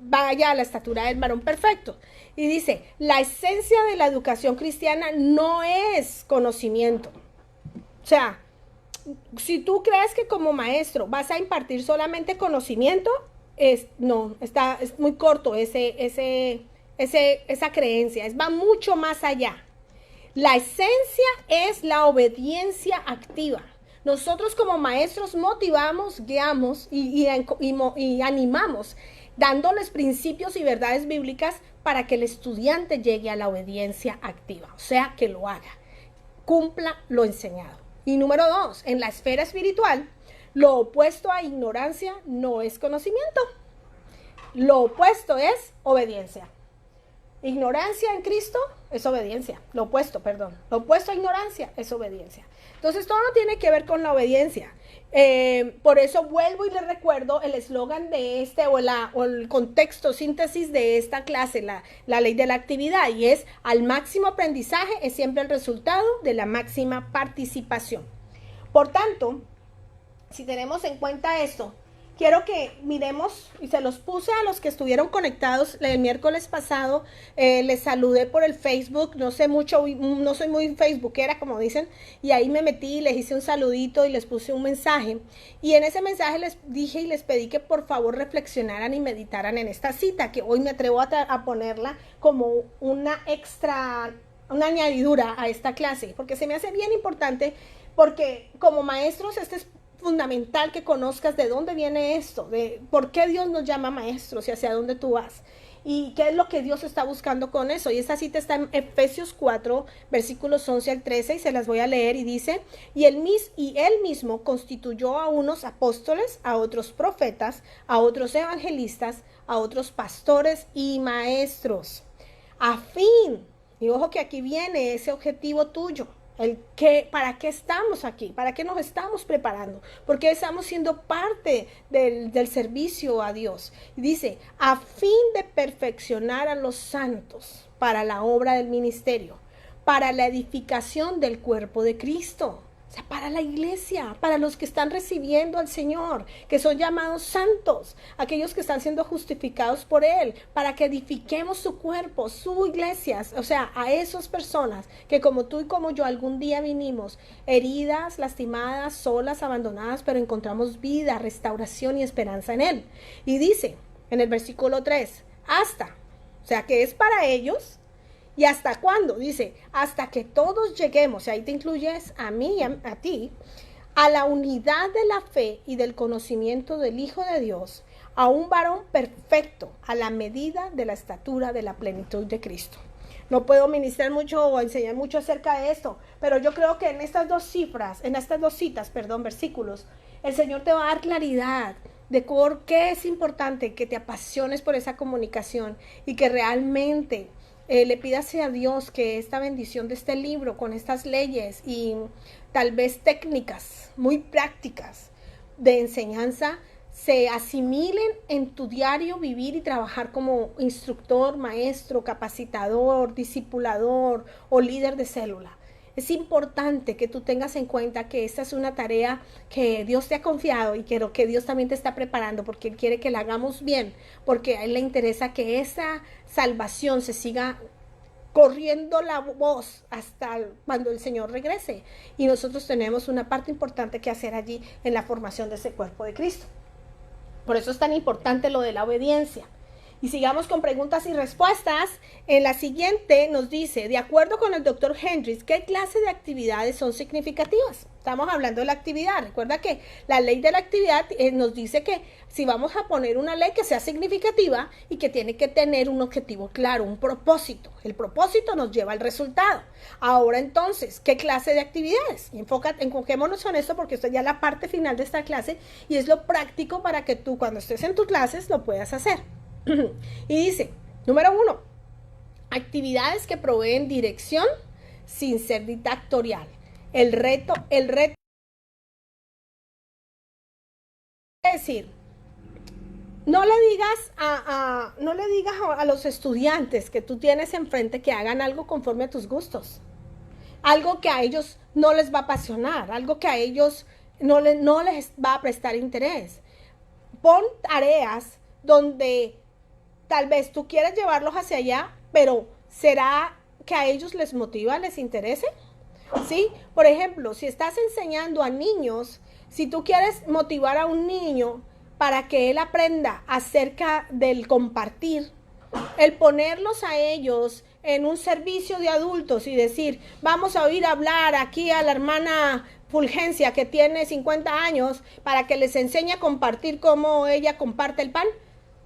vaya a la estatura del varón perfecto. Y dice, la esencia de la educación cristiana no es conocimiento. O sea, si tú crees que como maestro vas a impartir solamente conocimiento, es muy corto esa creencia, va mucho más allá. La esencia es la obediencia activa. Nosotros como maestros motivamos, guiamos y animamos, dándoles principios y verdades bíblicas para que el estudiante llegue a la obediencia activa, o sea, que lo haga, cumpla lo enseñado. Y número 2, en la esfera espiritual, lo opuesto a ignorancia no es conocimiento. Lo opuesto es obediencia. Ignorancia en Cristo es obediencia. Lo opuesto a ignorancia es obediencia. Entonces todo tiene que ver con la obediencia. Por eso vuelvo y les recuerdo el eslogan de o el contexto, síntesis de esta clase, la ley de la actividad, y es: al máximo aprendizaje es siempre el resultado de la máxima participación. Por tanto, si tenemos en cuenta esto, quiero que miremos, y se los puse a los que estuvieron conectados el miércoles pasado, les saludé por el Facebook, no soy muy facebookera, como dicen, y ahí me metí, les hice un saludito y les puse un mensaje, y en ese mensaje les dije y les pedí que por favor reflexionaran y meditaran en esta cita, que hoy me atrevo a ponerla como una añadidura a esta clase, porque se me hace bien importante, porque como maestros este es fundamental que conozcas de dónde viene esto, de por qué Dios nos llama maestros y hacia dónde tú vas y qué es lo que Dios está buscando con eso. Y esa cita está en Efesios 4, versículos 11 al 13, y se las voy a leer, y dice: y él mismo constituyó a unos apóstoles, a otros profetas, a otros evangelistas, a otros pastores y maestros, a fin, y ojo que aquí viene ese objetivo tuyo, ¿para qué estamos aquí? ¿Para qué nos estamos preparando? Porque estamos siendo parte del servicio a Dios. Y dice, a fin de perfeccionar a los santos para la obra del ministerio, para la edificación del cuerpo de Cristo. O sea, para la iglesia, para los que están recibiendo al Señor, que son llamados santos, aquellos que están siendo justificados por Él, para que edifiquemos su cuerpo, su iglesia, o sea, a esas personas que como tú y como yo algún día vinimos heridas, lastimadas, solas, abandonadas, pero encontramos vida, restauración y esperanza en Él. Y dice en el versículo 3, o sea, que es para ellos. ¿Y hasta cuándo? Dice, hasta que todos lleguemos, y ahí te incluyes a mí y a ti, a la unidad de la fe y del conocimiento del Hijo de Dios, a un varón perfecto, a la medida de la estatura de la plenitud de Cristo. No puedo ministrar mucho o enseñar mucho acerca de esto, pero yo creo que en estas dos citas, versículos, el Señor te va a dar claridad de por qué es importante que te apasiones por esa comunicación y que realmente le pidas a Dios que esta bendición de este libro, con estas leyes y tal vez técnicas muy prácticas de enseñanza, se asimilen en tu diario vivir y trabajar como instructor, maestro, capacitador, discipulador o líder de célula. Es importante que tú tengas en cuenta que esta es una tarea que Dios te ha confiado y que Dios también te está preparando porque Él quiere que la hagamos bien, porque a Él le interesa que esa salvación se siga corriendo la voz hasta cuando el Señor regrese. Y nosotros tenemos una parte importante que hacer allí en la formación de ese cuerpo de Cristo. Por eso es tan importante lo de la obediencia. Y sigamos con preguntas y respuestas. En la siguiente nos dice, de acuerdo con el doctor Hendricks, ¿qué clase de actividades son significativas? Estamos hablando de la actividad. Recuerda que la ley de la actividad nos dice que si vamos a poner una ley que sea significativa y que tiene que tener un objetivo claro, un propósito. El propósito nos lleva al resultado. Ahora entonces, ¿qué clase de actividades? Enfoquémonos en esto porque esto ya es la parte final de esta clase y es lo práctico para que tú cuando estés en tus clases lo puedas hacer. Y dice, número 1, actividades que proveen dirección sin ser dictatorial. El reto es decir, no le digas a los estudiantes que tú tienes enfrente que hagan algo conforme a tus gustos. Algo que a ellos no les va a apasionar, algo que a ellos no les va a prestar interés. Pon tareas donde tal vez tú quieres llevarlos hacia allá, pero ¿será que a ellos les motiva, les interese? ¿Sí? Por ejemplo, si estás enseñando a niños, si tú quieres motivar a un niño para que él aprenda acerca del compartir, el ponerlos a ellos en un servicio de adultos y decir, vamos a oír hablar aquí a la hermana Fulgencia que tiene 50 años para que les enseñe a compartir cómo ella comparte el pan,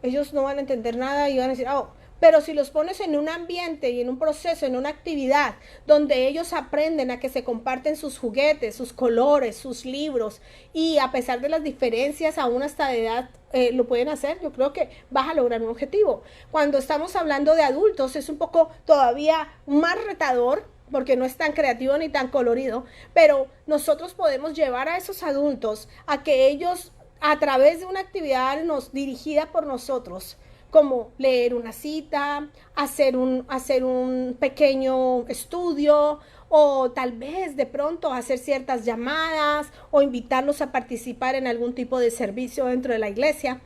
ellos no van a entender nada y van a decir, oh, pero si los pones en un ambiente y en un proceso, en una actividad donde ellos aprenden a que se comparten sus juguetes, sus colores, sus libros y a pesar de las diferencias aún hasta de edad lo pueden hacer, yo creo que vas a lograr un objetivo. Cuando estamos hablando de adultos es un poco todavía más retador porque no es tan creativo ni tan colorido, pero nosotros podemos llevar a esos adultos a que ellos a través de una actividad dirigida por nosotros, como leer una cita, hacer un pequeño estudio o tal vez de pronto hacer ciertas llamadas o invitarlos a participar en algún tipo de servicio dentro de la iglesia,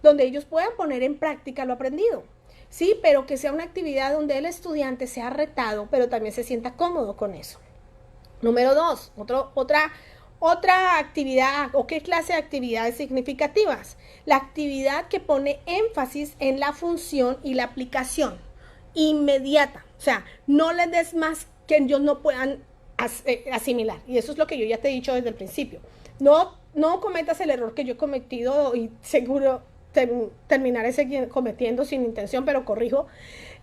donde ellos puedan poner en práctica lo aprendido. Sí, pero que sea una actividad donde el estudiante sea retado, pero también se sienta cómodo con eso. Número 2, otra actividad o qué clase de actividades significativas. La actividad que pone énfasis en la función y la aplicación inmediata. O sea, no le des más que ellos no puedan asimilar. Y eso es lo que yo ya te he dicho desde el principio. No cometas el error que yo he cometido y seguro terminaré cometiendo sin intención, pero corrijo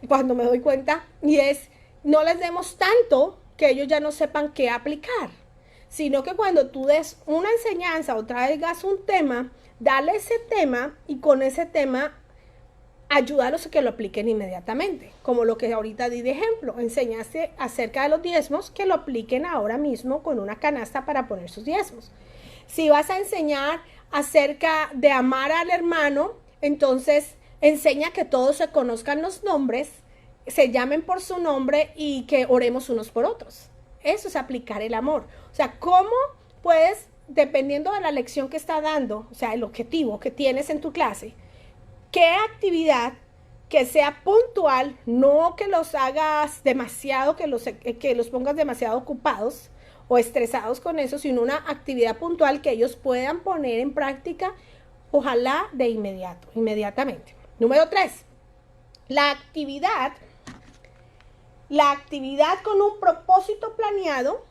cuando me doy cuenta. Y es, no les demos tanto que ellos ya no sepan qué aplicar, sino que cuando tú des una enseñanza o traigas un tema, dale ese tema y con ese tema ayúdalos a que lo apliquen inmediatamente. Como lo que ahorita di de ejemplo, enseñaste acerca de los diezmos, que lo apliquen ahora mismo con una canasta para poner sus diezmos. Si vas a enseñar acerca de amar al hermano, entonces enseña que todos se conozcan los nombres, se llamen por su nombre y que oremos unos por otros. Eso es aplicar el amor. O sea, ¿cómo puedes, dependiendo de la lección que está dando, o sea, el objetivo que tienes en tu clase, qué actividad que sea puntual, no que los hagas demasiado, que los pongas demasiado ocupados o estresados con eso, sino una actividad puntual que ellos puedan poner en práctica, ojalá de inmediatamente. Número 3, la actividad con un propósito planeado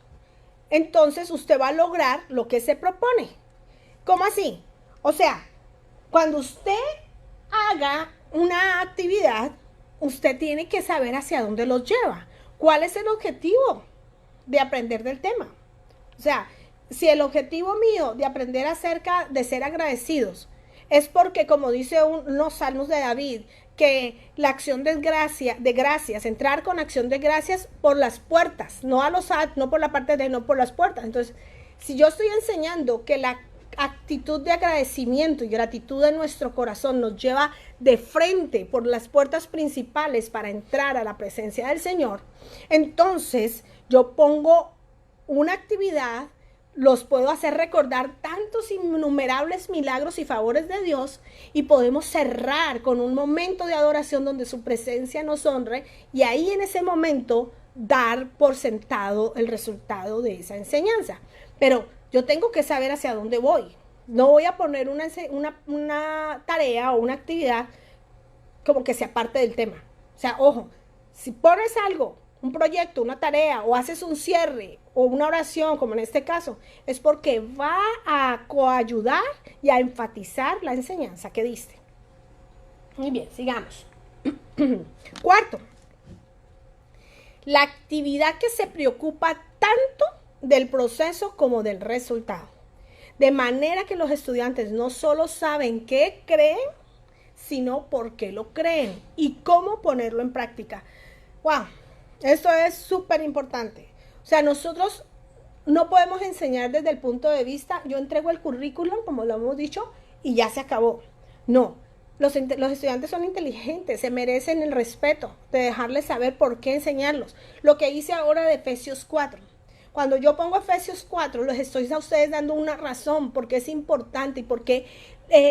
entonces usted va a lograr lo que se propone. ¿Cómo así? O sea, cuando usted haga una actividad, usted tiene que saber hacia dónde los lleva. ¿Cuál es el objetivo de aprender del tema? O sea, si el objetivo mío de aprender acerca de ser agradecidos es porque, como dice unos salmos de David, que la acción de gracias, entrar con acción de gracias por las puertas, no por la parte de, no por las puertas. Entonces, si yo estoy enseñando que la actitud de agradecimiento y gratitud de nuestro corazón nos lleva de frente por las puertas principales para entrar a la presencia del Señor, entonces yo pongo una actividad, los puedo hacer recordar tantos innumerables milagros y favores de Dios, y podemos cerrar con un momento de adoración donde su presencia nos honre, y ahí en ese momento dar por sentado el resultado de esa enseñanza. Pero yo tengo que saber hacia dónde voy. No voy a poner una tarea o una actividad como que sea parte del tema. O sea, ojo, si pones algo, un proyecto, una tarea, o haces un cierre o una oración, como en este caso, es porque va a coayudar y a enfatizar la enseñanza que diste. Muy bien, sigamos. Cuarto, la actividad que se preocupa tanto del proceso como del resultado. De manera que los estudiantes no solo saben qué creen, sino por qué lo creen y cómo ponerlo en práctica. ¡Wow! Esto es súper importante. O sea, nosotros no podemos enseñar desde el punto de vista, yo entrego el currículum, como lo hemos dicho, y ya se acabó. No, los estudiantes son inteligentes, se merecen el respeto de dejarles saber por qué enseñarlos. Lo que hice ahora de Efesios 4. Cuando yo pongo Efesios 4, les estoy a ustedes dando una razón porque es importante y porque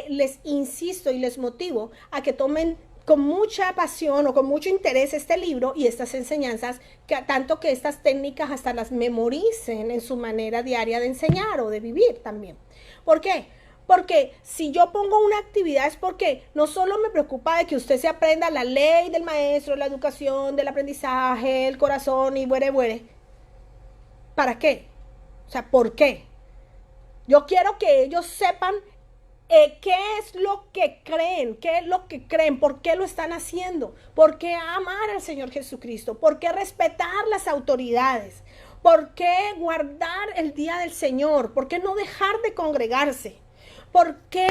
les insisto y les motivo a que tomen con mucha pasión o con mucho interés este libro y estas enseñanzas, tanto que estas técnicas hasta las memoricen en su manera diaria de enseñar o de vivir también. ¿Por qué? Porque si yo pongo una actividad es porque no solo me preocupa de que usted se aprenda la ley del maestro, la educación, del aprendizaje, el corazón y buere. ¿Para qué? O sea, ¿por qué? Yo quiero que ellos sepan qué es lo que creen, por qué lo están haciendo, por qué amar al Señor Jesucristo, por qué respetar las autoridades, por qué guardar el día del Señor, por qué no dejar de congregarse, por qué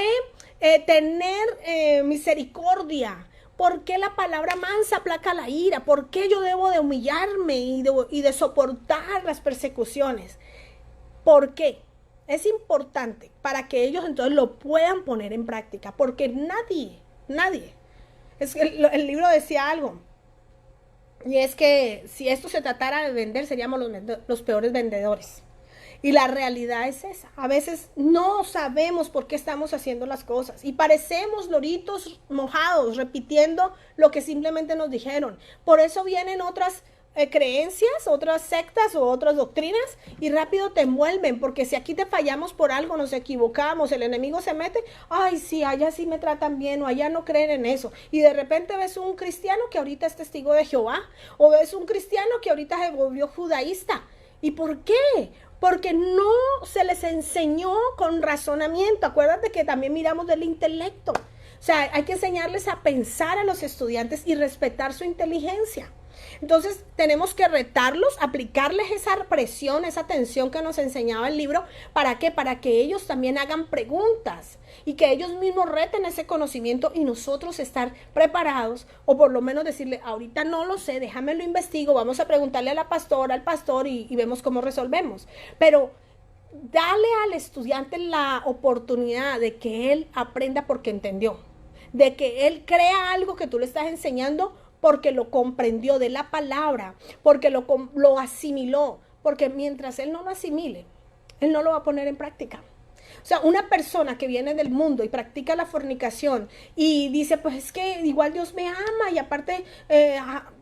tener misericordia, por qué la palabra mansa aplaca la ira, por qué yo debo de humillarme y de soportar las persecuciones. ¿Por qué? Es importante para que ellos entonces lo puedan poner en práctica, porque nadie, es que el libro decía algo, y es que si esto se tratara de vender, seríamos los peores vendedores. Y la realidad es esa. A veces no sabemos por qué estamos haciendo las cosas y parecemos loritos mojados repitiendo lo que simplemente nos dijeron. Por eso vienen otras creencias, otras sectas o otras doctrinas y rápido te envuelven, porque si aquí te fallamos por algo, nos equivocamos, el enemigo se mete, ay sí, allá sí me tratan bien o allá no creen en eso, y de repente ves un cristiano que ahorita es testigo de Jehová, o ves un cristiano que ahorita se volvió judaísta. ¿Y por qué? Porque no se les enseñó con razonamiento. Acuérdate que también miramos del intelecto. O sea, hay que enseñarles a pensar a los estudiantes y respetar su inteligencia. Entonces tenemos que retarlos, aplicarles esa presión, esa tensión que nos enseñaba el libro. ¿Para qué? Para que ellos también hagan preguntas y que ellos mismos reten ese conocimiento y nosotros estar preparados, o por lo menos decirle, ahorita no lo sé, déjame lo investigo, vamos a preguntarle a la pastora, al pastor y vemos cómo resolvemos. Pero dale al estudiante la oportunidad de que él aprenda porque entendió, de que él crea algo que tú le estás enseñando porque lo comprendió de la palabra, porque lo asimiló, porque mientras él no lo asimile, él no lo va a poner en práctica. O sea, una persona que viene del mundo y practica la fornicación y dice, pues es que igual Dios me ama y aparte,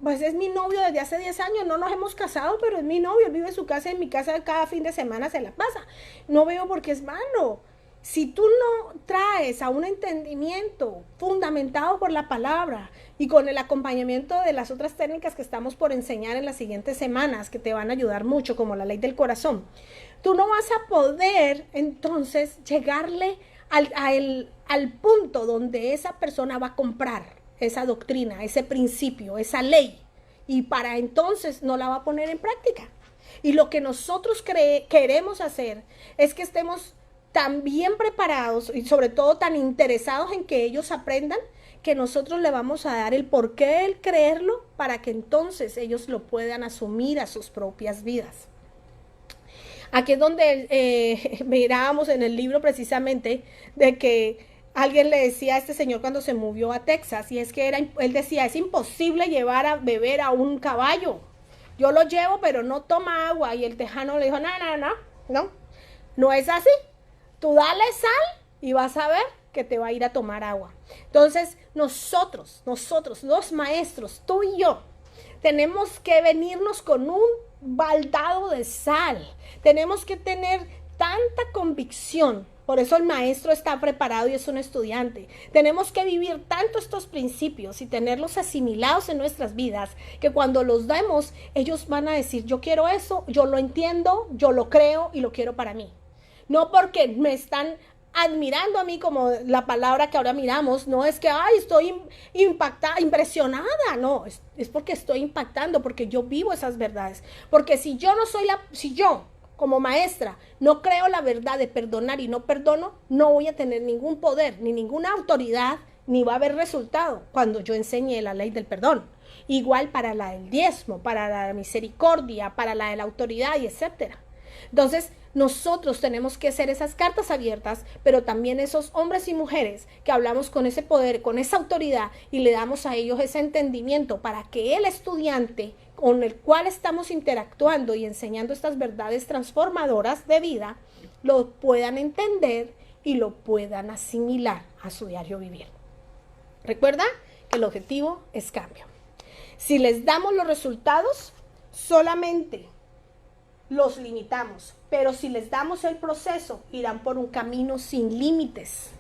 pues es mi novio desde hace 10 años, no nos hemos casado, pero es mi novio, él vive en su casa, en mi casa cada fin de semana se la pasa. No veo por qué es malo. Si tú no traes a un entendimiento fundamentado por la palabra y con el acompañamiento de las otras técnicas que estamos por enseñar en las siguientes semanas, que te van a ayudar mucho, como la ley del corazón, tú no vas a poder entonces llegarle al punto donde esa persona va a comprar esa doctrina, ese principio, esa ley, y para entonces no la va a poner en práctica. Y lo que nosotros queremos hacer es que estemos tan bien preparados y sobre todo tan interesados en que ellos aprendan, que nosotros le vamos a dar el porqué el creerlo para que entonces ellos lo puedan asumir a sus propias vidas. Aquí es donde mirábamos en el libro precisamente de que alguien le decía a este señor cuando se movió a Texas, y es que él decía, es imposible llevar a beber a un caballo. Yo lo llevo, pero no toma agua. Y el tejano le dijo, no es así. Tú dale sal y vas a ver que te va a ir a tomar agua. Entonces, nosotros, los maestros, tú y yo, tenemos que venirnos con un baldado de sal. Tenemos que tener tanta convicción. Por eso el maestro está preparado y es un estudiante. Tenemos que vivir tanto estos principios y tenerlos asimilados en nuestras vidas, que cuando los demos, ellos van a decir, yo quiero eso, yo lo entiendo, yo lo creo y lo quiero para mí. No porque me están admirando a mí, como la palabra que ahora miramos, no es que, estoy impactada, impresionada, no, es porque estoy impactando, porque yo vivo esas verdades. Porque si yo como maestra no creo la verdad de perdonar y no perdono, no voy a tener ningún poder, ni ninguna autoridad, ni va a haber resultado cuando yo enseñe la ley del perdón. Igual para la del diezmo, para la misericordia, para la de la autoridad y etcétera. Entonces, nosotros tenemos que ser esas cartas abiertas, pero también esos hombres y mujeres que hablamos con ese poder, con esa autoridad, y le damos a ellos ese entendimiento para que el estudiante con el cual estamos interactuando y enseñando estas verdades transformadoras de vida, lo puedan entender y lo puedan asimilar a su diario vivir. Recuerda que el objetivo es cambio. Si les damos los resultados, solamente los limitamos, pero si les damos el proceso, irán por un camino sin límites.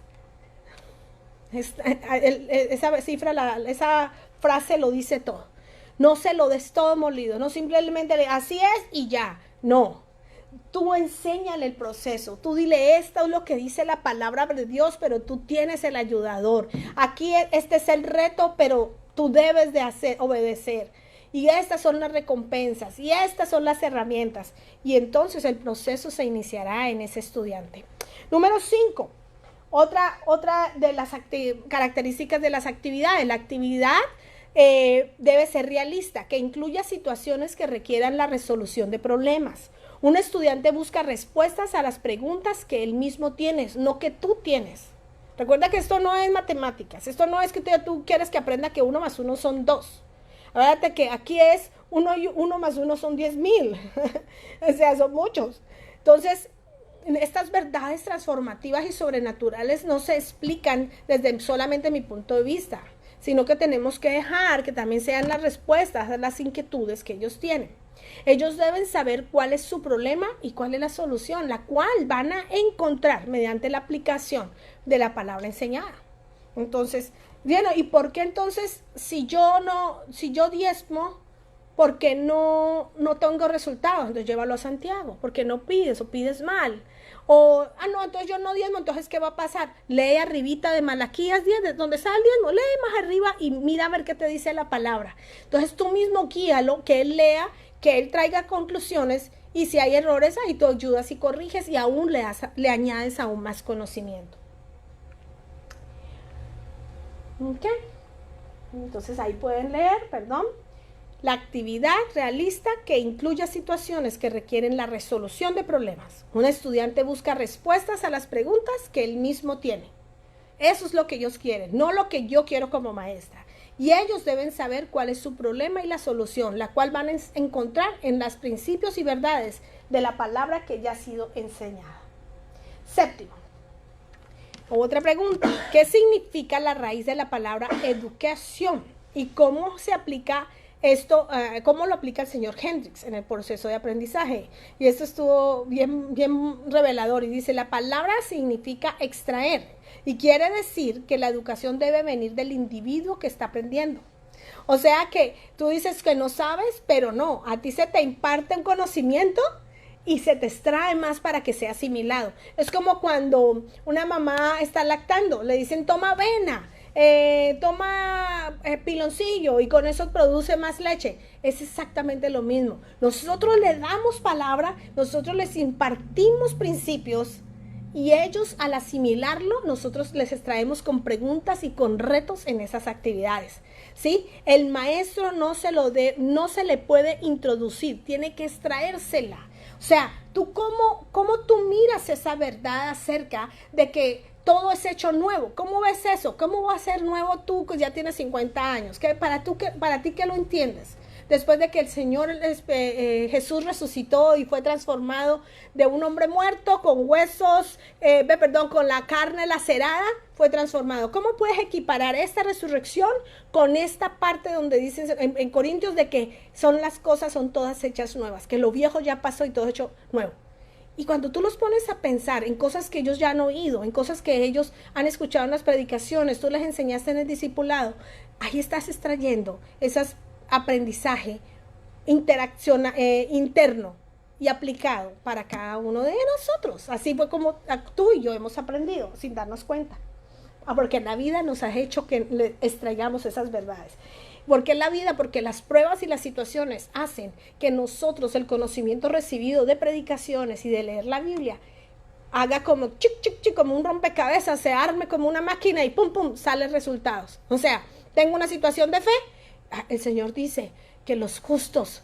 Esa frase lo dice todo. No se lo des todo molido, no simplemente así es y ya, no. Tú enséñale el proceso, tú dile, esto es lo que dice la palabra de Dios, pero tú tienes el ayudador. Aquí este es el reto, pero tú debes de obedecer. Y estas son las recompensas, y estas son las herramientas. Y entonces el proceso se iniciará en ese estudiante. Número 5. Otra de las características de las actividades. La actividad debe ser realista, que incluya situaciones que requieran la resolución de problemas. Un estudiante busca respuestas a las preguntas que él mismo tiene, no que tú tienes. Recuerda que esto no es matemáticas, esto no es que tú quieres que aprenda que 1 más 1 son 2. Acuérdate que aquí es 1 más 1 son 10,000. O sea, son muchos. Entonces, estas verdades transformativas y sobrenaturales no se explican desde solamente mi punto de vista, sino que tenemos que dejar que también sean las respuestas a las inquietudes que ellos tienen. Ellos deben saber cuál es su problema y cuál es la solución, la cual van a encontrar mediante la aplicación de la palabra enseñada. Entonces, bueno, ¿y por qué entonces si yo diezmo, por qué no tengo resultados? Entonces llévalo a Santiago. ¿Por qué no pides o pides mal? O, no, entonces yo no diezmo, entonces ¿qué va a pasar? Lee arribita de Malaquías 10, donde está el diezmo, lee más arriba y mira a ver qué te dice la palabra. Entonces tú mismo guíalo, que él lea, que él traiga conclusiones, y si hay errores, ahí tú ayudas y corriges y aún le añades aún más conocimiento. ¿Ok? Entonces ahí pueden leer, la actividad realista que incluya situaciones que requieren la resolución de problemas. Un estudiante busca respuestas a las preguntas que él mismo tiene. Eso es lo que ellos quieren, no lo que yo quiero como maestra. Y ellos deben saber cuál es su problema y la solución, la cual van a encontrar en los principios y verdades de la palabra que ya ha sido enseñada. 7. Otra pregunta, ¿qué significa la raíz de la palabra educación? ¿Y cómo se aplica Esto, ¿cómo lo aplica el señor Hendricks en el proceso de aprendizaje? Y esto estuvo bien revelador, y dice, la palabra significa extraer, y quiere decir que la educación debe venir del individuo que está aprendiendo. O sea que tú dices que no sabes, pero no, a ti se te imparte un conocimiento y se te extrae más para que sea asimilado. Es como cuando una mamá está lactando, le dicen toma avena, toma piloncillo, y con eso produce más leche. Es exactamente lo mismo. Nosotros le damos palabra, nosotros les impartimos principios, y ellos, al asimilarlo, nosotros les extraemos con preguntas y con retos en esas actividades, ¿sí? El maestro no se le puede introducir, tiene que extraérsela. O sea, ¿cómo tú miras esa verdad acerca de que todo es hecho nuevo? ¿Cómo ves eso? ¿Cómo va a ser nuevo tú que ya tienes 50 años? Para ti, ¿qué lo entiendes? Después de que el Señor Jesús resucitó y fue transformado de un hombre muerto con huesos, con la carne lacerada, fue transformado. ¿Cómo puedes equiparar esta resurrección con esta parte donde dices en Corintios de que las cosas son todas hechas nuevas, que lo viejo ya pasó y todo hecho nuevo? Y cuando tú los pones a pensar en cosas que ellos ya han oído, en cosas que ellos han escuchado en las predicaciones, tú les enseñaste en el discipulado, ahí estás extrayendo esas aprendizaje interno y aplicado para cada uno de nosotros. Así fue como tú y yo hemos aprendido sin darnos cuenta, porque la vida nos ha hecho que extraigamos esas verdades. ¿Por qué la vida? Porque las pruebas y las situaciones hacen que nosotros el conocimiento recibido de predicaciones y de leer la Biblia haga como como un rompecabezas, se arme como una máquina y pum pum salen resultados. O sea, tengo una situación de fe. El Señor dice que los justos,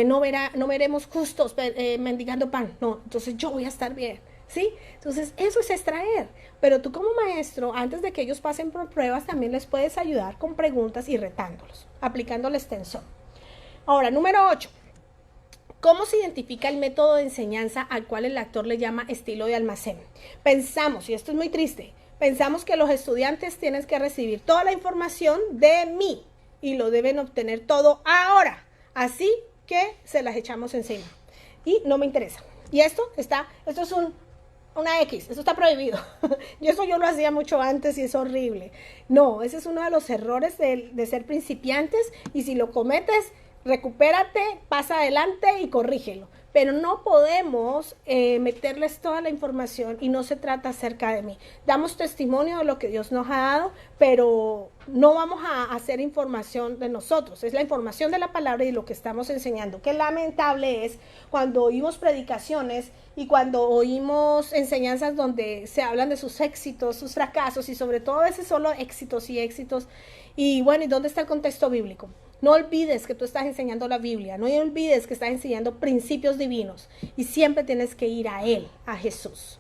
no veremos justos mendigando pan. No, entonces yo voy a estar bien, ¿sí? Entonces eso es extraer. Pero tú como maestro, antes de que ellos pasen por pruebas, también les puedes ayudar con preguntas y retándolos, aplicando la extensión. Ahora, número 8. ¿Cómo se identifica el método de enseñanza al cual el actor le llama estilo de almacén? Pensamos, y esto es muy triste, pensamos que los estudiantes tienen que recibir toda la información de mí, y lo deben obtener todo ahora, así que se las echamos encima y no me interesa. Y esto es una X, esto está prohibido. Y eso yo lo hacía mucho antes y es horrible. No, ese es uno de los errores de ser principiantes, y si lo cometes, recupérate, pasa adelante y corrígelo. Pero no podemos meterles toda la información, y no se trata acerca de mí. Damos testimonio de lo que Dios nos ha dado, pero no vamos a hacer información de nosotros. Es la información de la palabra y lo que estamos enseñando. Qué lamentable es cuando oímos predicaciones y cuando oímos enseñanzas donde se hablan de sus éxitos, sus fracasos, y sobre todo a veces solo éxitos y éxitos. Y bueno, ¿y dónde está el contexto bíblico? No olvides que tú estás enseñando la Biblia, no olvides que estás enseñando principios divinos, y siempre tienes que ir a Él, a Jesús.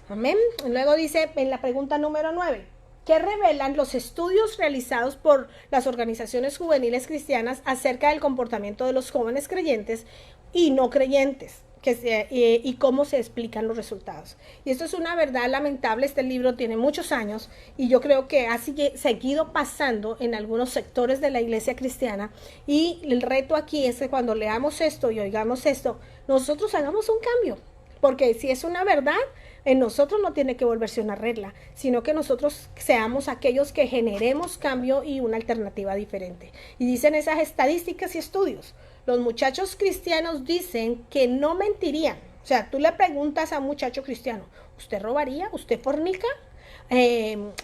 Amén. Luego dice en la pregunta número 9, ¿qué revelan los estudios realizados por las organizaciones juveniles cristianas acerca del comportamiento de los jóvenes creyentes y no creyentes? Y cómo se explican los resultados. Y esto es una verdad lamentable. Este libro tiene muchos años y yo creo que ha seguido pasando en algunos sectores de la iglesia cristiana, y el reto aquí es que cuando leamos esto y oigamos esto, nosotros hagamos un cambio, porque si es una verdad, en nosotros no tiene que volverse una regla, sino que nosotros seamos aquellos que generemos cambio y una alternativa diferente. Y dicen esas estadísticas y estudios, los muchachos cristianos dicen que no mentirían. O sea, tú le preguntas a un muchacho cristiano, ¿usted robaría? ¿Usted fornica?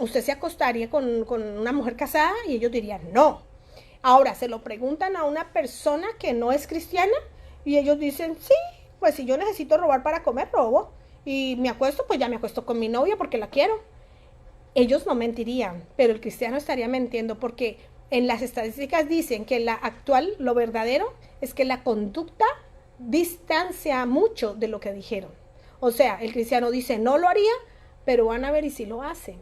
¿Usted se acostaría con una mujer casada? Y ellos dirían, no. Ahora, se lo preguntan a una persona que no es cristiana y ellos dicen, sí, pues si yo necesito robar para comer, robo. Y me acuesto, pues ya me acuesto con mi novia porque la quiero. Ellos no mentirían, pero el cristiano estaría mintiendo, porque en las estadísticas dicen que lo verdadero es que la conducta distancia mucho de lo que dijeron. O sea, el cristiano dice no lo haría, pero van a ver y si lo hacen.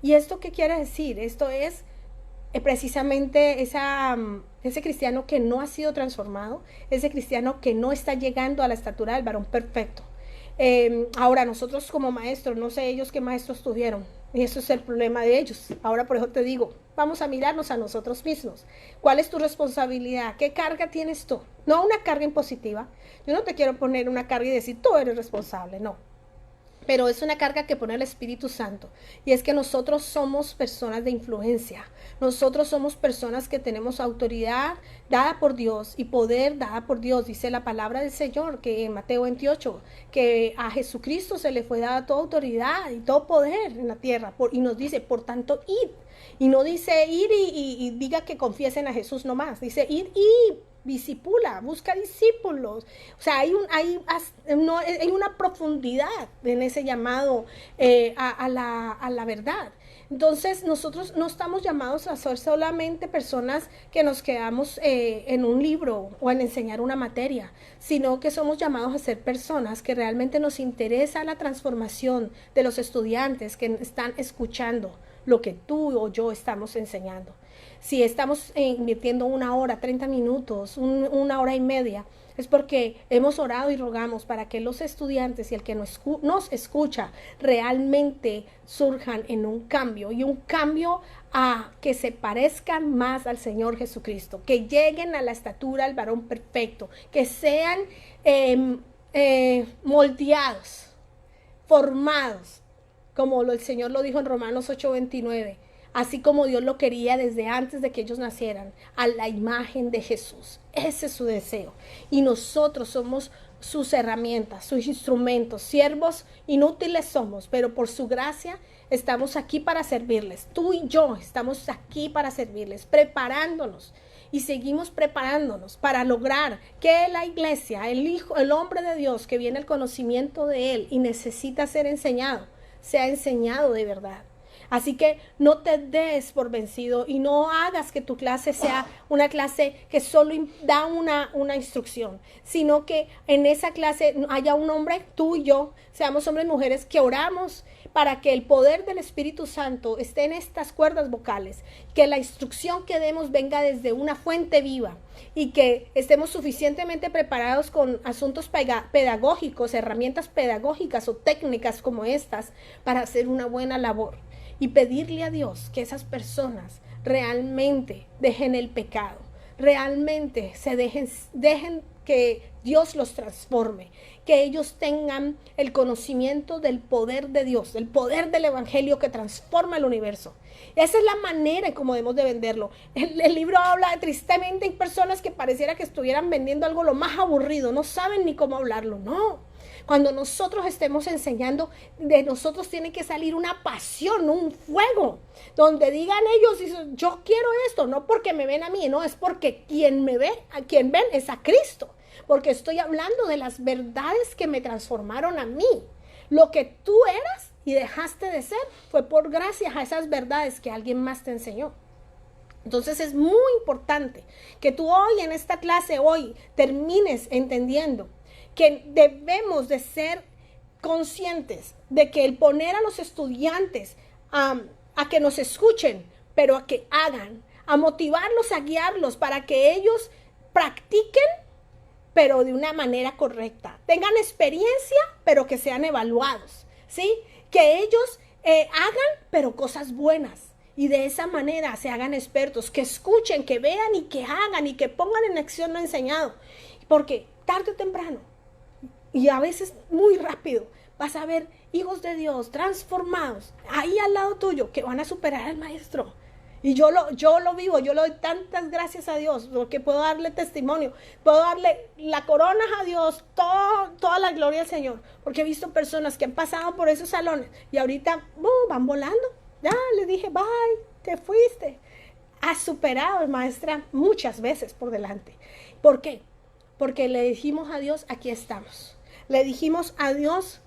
¿Y esto qué quiere decir? Esto es precisamente ese cristiano que no ha sido transformado, ese cristiano que no está llegando a la estatura del varón perfecto. Ahora nosotros como maestros, no sé ellos qué maestros tuvieron, y eso es el problema de ellos. Ahora por eso te digo, vamos a mirarnos a nosotros mismos. ¿Cuál es tu responsabilidad? ¿Qué carga tienes tú? No una carga impositiva. Yo no te quiero poner una carga y decir tú eres responsable, no. Pero es una carga que pone el Espíritu Santo. Y es que nosotros somos personas de influencia. Nosotros somos personas que tenemos autoridad dada por Dios y poder dada por Dios. Dice la palabra del Señor que en Mateo 28, que a Jesucristo se le fue dada toda autoridad y todo poder en la tierra. Y nos dice, por tanto, id. Y no dice ir y diga que confiesen a Jesús nomás. Dice ir y discipula, busca discípulos. O sea, hay una profundidad en ese llamado a la verdad. Entonces nosotros no estamos llamados a ser solamente personas que nos quedamos en un libro o en enseñar una materia, sino que somos llamados a ser personas que realmente nos interesa la transformación de los estudiantes que están escuchando lo que tú o yo estamos enseñando. Si estamos invirtiendo 1 hora, 30 minutos, 1 hora y media, es porque hemos orado y rogamos para que los estudiantes y el que nos escucha realmente surjan en un cambio, y un cambio a que se parezcan más al Señor Jesucristo, que lleguen a la estatura del varón perfecto, que sean moldeados, formados, como el Señor lo dijo en Romanos 8:29. Así como Dios lo quería desde antes de que ellos nacieran, a la imagen de Jesús. Ese es su deseo. Y nosotros somos sus herramientas, sus instrumentos, siervos inútiles somos, pero por su gracia estamos aquí para servirles. Tú y yo estamos aquí para servirles, preparándonos. Y seguimos preparándonos para lograr que la iglesia, el hombre de Dios que viene el conocimiento de Él y necesita ser enseñado, sea enseñado de verdad. Así que no te des por vencido y no hagas que tu clase sea una clase que solo da una instrucción, sino que en esa clase haya un hombre, tú y yo, seamos hombres y mujeres que oramos para que el poder del Espíritu Santo esté en estas cuerdas vocales, que la instrucción que demos venga desde una fuente viva y que estemos suficientemente preparados con asuntos pedagógicos, herramientas pedagógicas o técnicas como estas para hacer una buena labor. Y pedirle a Dios que esas personas realmente dejen el pecado, realmente se dejen que Dios los transforme, que ellos tengan el conocimiento del poder de Dios, del poder del evangelio que transforma el universo. Esa es la manera en cómo debemos de venderlo. El libro habla de, tristemente, hay personas que pareciera que estuvieran vendiendo algo lo más aburrido, no saben ni cómo hablarlo, no. Cuando nosotros estemos enseñando, de nosotros tiene que salir una pasión, un fuego, donde digan ellos, yo quiero esto, no porque me ven a mí, no, es porque quien me ve, a quien ven es a Cristo, porque estoy hablando de las verdades que me transformaron a mí. Lo que tú eras y dejaste de ser fue por gracias a esas verdades que alguien más te enseñó. Entonces es muy importante que tú hoy en esta clase, hoy, termines entendiendo que debemos de ser conscientes de que el poner a los estudiantes a que nos escuchen, pero a que hagan, a motivarlos, a guiarlos para que ellos practiquen, pero de una manera correcta, tengan experiencia, pero que sean evaluados, ¿sí? Que ellos hagan, pero cosas buenas. Y de esa manera se hagan expertos, que escuchen, que vean y que hagan y que pongan en acción lo enseñado. Porque tarde o temprano, y a veces muy rápido, vas a ver hijos de Dios transformados ahí al lado tuyo que van a superar al maestro. Y yo lo vivo, yo le doy tantas gracias a Dios porque puedo darle testimonio, puedo darle la corona a Dios, toda la gloria al Señor, porque he visto personas que han pasado por esos salones y ahorita van volando. Ya le dije, bye, te fuiste. Has superado, maestra, muchas veces por delante. ¿Por qué? Porque le dijimos a Dios, aquí estamos. Le dijimos a Dios,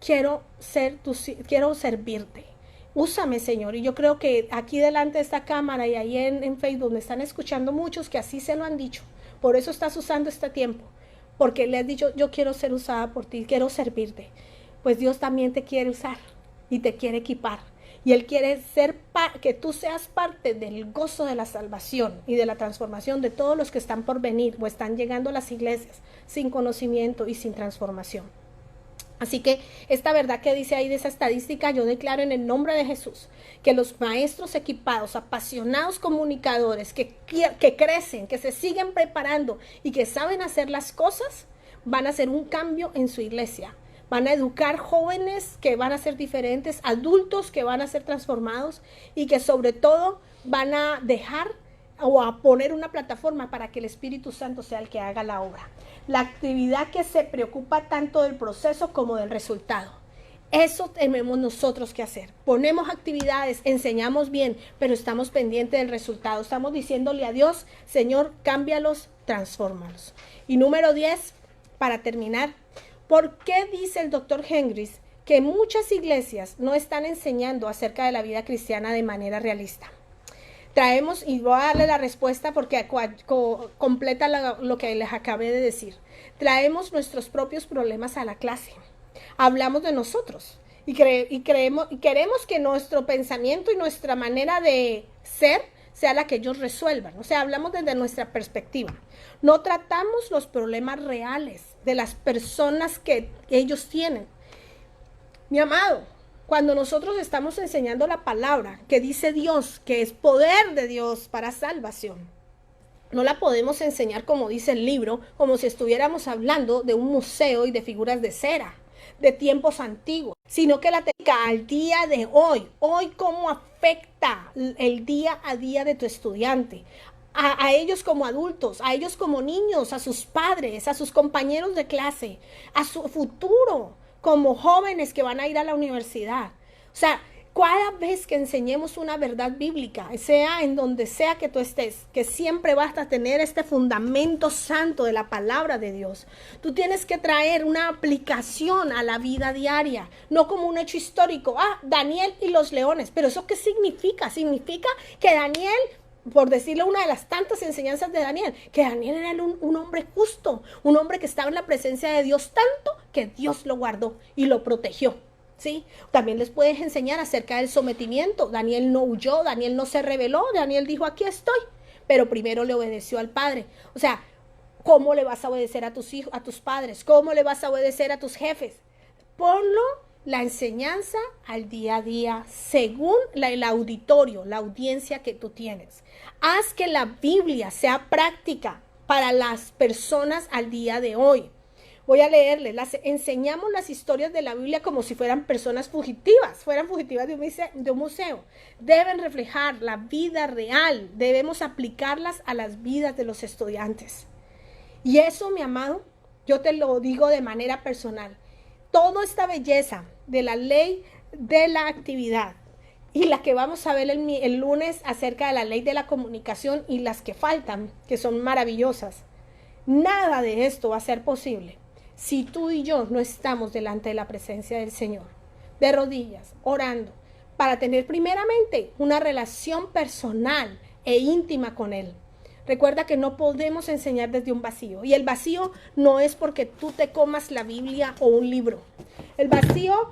quiero servirte. Úsame, Señor. Y yo creo que aquí delante de esta cámara y ahí en Facebook me están escuchando muchos que así se lo han dicho. Por eso estás usando este tiempo. Porque le has dicho, yo quiero ser usada por ti, quiero servirte. Pues Dios también te quiere usar y te quiere equipar. Y Él quiere que tú seas parte del gozo de la salvación y de la transformación de todos los que están por venir o están llegando a las iglesias sin conocimiento y sin transformación. Así que esta verdad que dice ahí de esa estadística, yo declaro en el nombre de Jesús que los maestros equipados, apasionados comunicadores, que crecen, que se siguen preparando y que saben hacer las cosas, van a hacer un cambio en su iglesia. Van a educar jóvenes que van a ser diferentes, adultos que van a ser transformados y que sobre todo van a dejar o a poner una plataforma para que el Espíritu Santo sea el que haga la obra. La actividad que se preocupa tanto del proceso como del resultado. Eso tenemos nosotros que hacer. Ponemos actividades, enseñamos bien, pero estamos pendientes del resultado. Estamos diciéndole a Dios, Señor, cámbialos, transfórmalos. Y número 10, para terminar, ¿por qué dice el doctor Hendricks que muchas iglesias no están enseñando acerca de la vida cristiana de manera realista? Traemos, y voy a darle la respuesta porque completa lo que les acabé de decir. Traemos nuestros propios problemas a la clase. Hablamos de nosotros y queremos que nuestro pensamiento y nuestra manera de ser sea la que ellos resuelvan. O sea, hablamos desde nuestra perspectiva. No tratamos los problemas reales de las personas que ellos tienen. Mi amado, cuando nosotros estamos enseñando la palabra que dice Dios, que es poder de Dios para salvación, no la podemos enseñar como dice el libro, como si estuviéramos hablando de un museo y de figuras de cera, de tiempos antiguos, sino que la técnica al día de hoy cómo afecta el día a día de tu estudiante, a ellos como adultos, a ellos como niños, a sus padres, a sus compañeros de clase, a su futuro, como jóvenes que van a ir a la universidad. O sea, cada vez que enseñemos una verdad bíblica, sea en donde sea que tú estés, que siempre vas a tener este fundamento santo de la palabra de Dios. Tú tienes que traer una aplicación a la vida diaria, no como un hecho histórico. Daniel y los leones. ¿Pero eso qué significa? Significa que Daniel, por decirle una de las tantas enseñanzas de Daniel, que Daniel era un hombre justo, un hombre que estaba en la presencia de Dios tanto que Dios lo guardó y lo protegió, ¿sí? También les puedes enseñar acerca del sometimiento. Daniel no huyó, Daniel no se rebeló, Daniel dijo, aquí estoy, pero primero le obedeció al Padre. O sea, ¿cómo le vas a obedecer a tus hijos, a tus padres? ¿Cómo le vas a obedecer a tus jefes? Ponlo la enseñanza al día a día según el auditorio, la audiencia que tú tienes. Haz que la Biblia sea práctica para las personas al día de hoy. Voy a leerles, enseñamos las historias de la Biblia como si fueran personas fugitivas, de un museo. Deben reflejar la vida real, debemos aplicarlas a las vidas de los estudiantes. Y eso, mi amado, yo te lo digo de manera personal. Toda esta belleza de la ley de la actividad y la que vamos a ver el lunes acerca de la ley de la comunicación y las que faltan, que son maravillosas, nada de esto va a ser posible si tú y yo no estamos delante de la presencia del Señor, de rodillas, orando, para tener primeramente una relación personal e íntima con Él. Recuerda que no podemos enseñar desde un vacío. Y el vacío no es porque tú te comas la Biblia o un libro. El vacío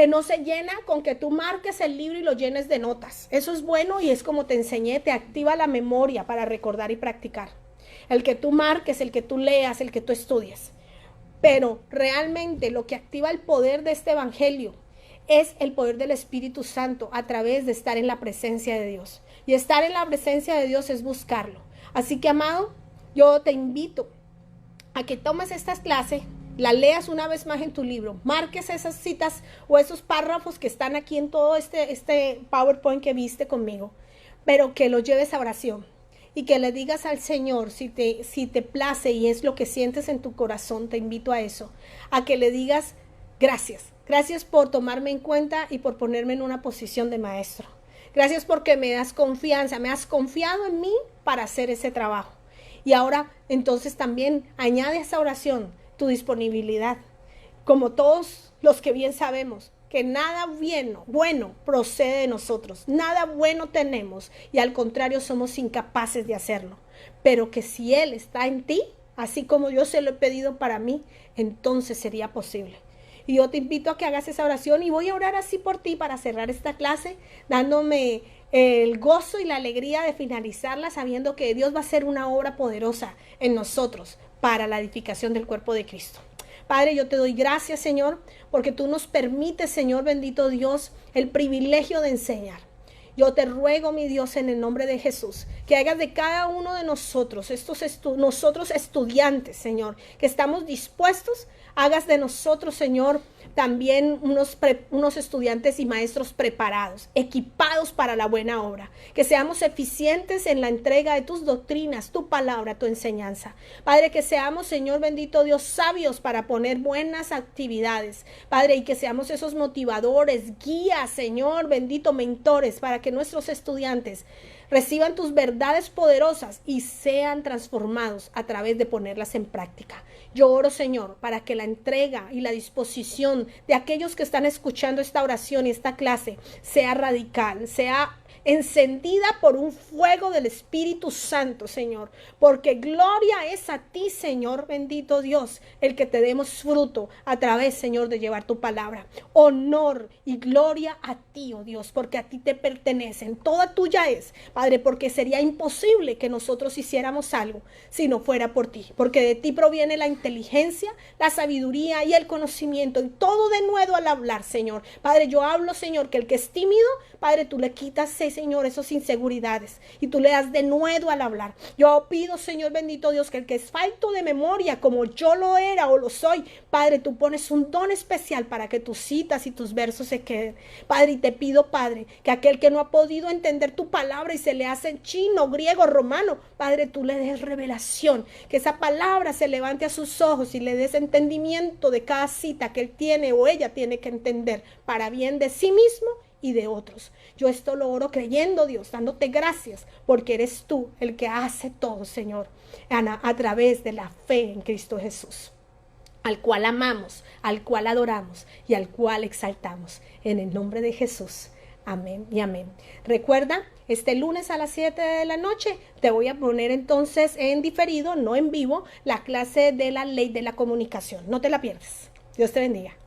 no se llena con que tú marques el libro y lo llenes de notas. Eso es bueno y es como te enseñé, te activa la memoria para recordar y practicar. El que tú marques, el que tú leas, el que tú estudies. Pero realmente lo que activa el poder de este evangelio es el poder del Espíritu Santo a través de estar en la presencia de Dios. Y estar en la presencia de Dios es buscarlo. Así que, amado, yo te invito a que tomes esta clase, la leas una vez más en tu libro, marques esas citas o esos párrafos que están aquí en todo este PowerPoint que viste conmigo, pero que lo lleves a oración y que le digas al Señor, si te place y es lo que sientes en tu corazón, te invito a eso, a que le digas gracias. Gracias por tomarme en cuenta y por ponerme en una posición de maestro. Gracias porque me das confianza, me has confiado en mí para hacer ese trabajo. Y ahora, entonces también añade a esa oración tu disponibilidad. Como todos los que bien sabemos, que nada bueno procede de nosotros. Nada bueno tenemos y al contrario somos incapaces de hacerlo. Pero que si Él está en ti, así como yo se lo he pedido para mí, entonces sería posible. Y yo te invito a que hagas esa oración y voy a orar así por ti para cerrar esta clase, dándome el gozo y la alegría de finalizarla sabiendo que Dios va a hacer una obra poderosa en nosotros para la edificación del cuerpo de Cristo. Padre, yo te doy gracias, Señor, porque tú nos permites, Señor bendito Dios, el privilegio de enseñar. Yo te ruego, mi Dios, en el nombre de Jesús, que hagas de cada uno de nosotros, nosotros estudiantes, Señor, que estamos dispuestos, hagas de nosotros, Señor, también unos estudiantes y maestros preparados, equipados para la buena obra, que seamos eficientes en la entrega de tus doctrinas, tu palabra, tu enseñanza. Padre, que seamos, Señor bendito Dios, sabios para poner buenas actividades, Padre, y que seamos esos motivadores, guías, Señor bendito, mentores, para que nuestros estudiantes reciban tus verdades poderosas y sean transformados a través de ponerlas en práctica. Yo oro, Señor, para que la entrega y la disposición de aquellos que están escuchando esta oración y esta clase sea radical, sea encendida por un fuego del Espíritu Santo, Señor, porque gloria es a ti, Señor bendito Dios, el que te demos fruto a través, Señor, de llevar tu palabra. Honor y gloria a ti, oh Dios, porque a ti te pertenecen, toda tuya es, Padre, porque sería imposible que nosotros hiciéramos algo si no fuera por ti, porque de ti proviene la inteligencia, la sabiduría y el conocimiento, y todo de nuevo al hablar, Señor. Padre, yo hablo, Señor, que el que es tímido, Padre, tú le quitas, Señor, esas inseguridades y tú le das de nuevo al hablar. Yo pido, Señor bendito Dios, que el que es falto de memoria, como yo lo era o lo soy, Padre, tú pones un don especial para que tus citas y tus versos se queden. Padre, y te pido, Padre, que aquel que no ha podido entender tu palabra y se le hace chino, griego, romano, Padre, tú le des revelación, que esa palabra se levante a sus ojos y le des entendimiento de cada cita que él tiene o ella tiene que entender para bien de sí mismo y de otros. Yo esto lo oro creyendo, Dios, dándote gracias, porque eres tú el que hace todo, Señor, a través de la fe en Cristo Jesús, al cual amamos, al cual adoramos y al cual exaltamos. En el nombre de Jesús. Amén y amén. Recuerda, este lunes a las 7 de la noche te voy a poner entonces en diferido, no en vivo, la clase de la ley de la comunicación. No te la pierdas. Dios te bendiga.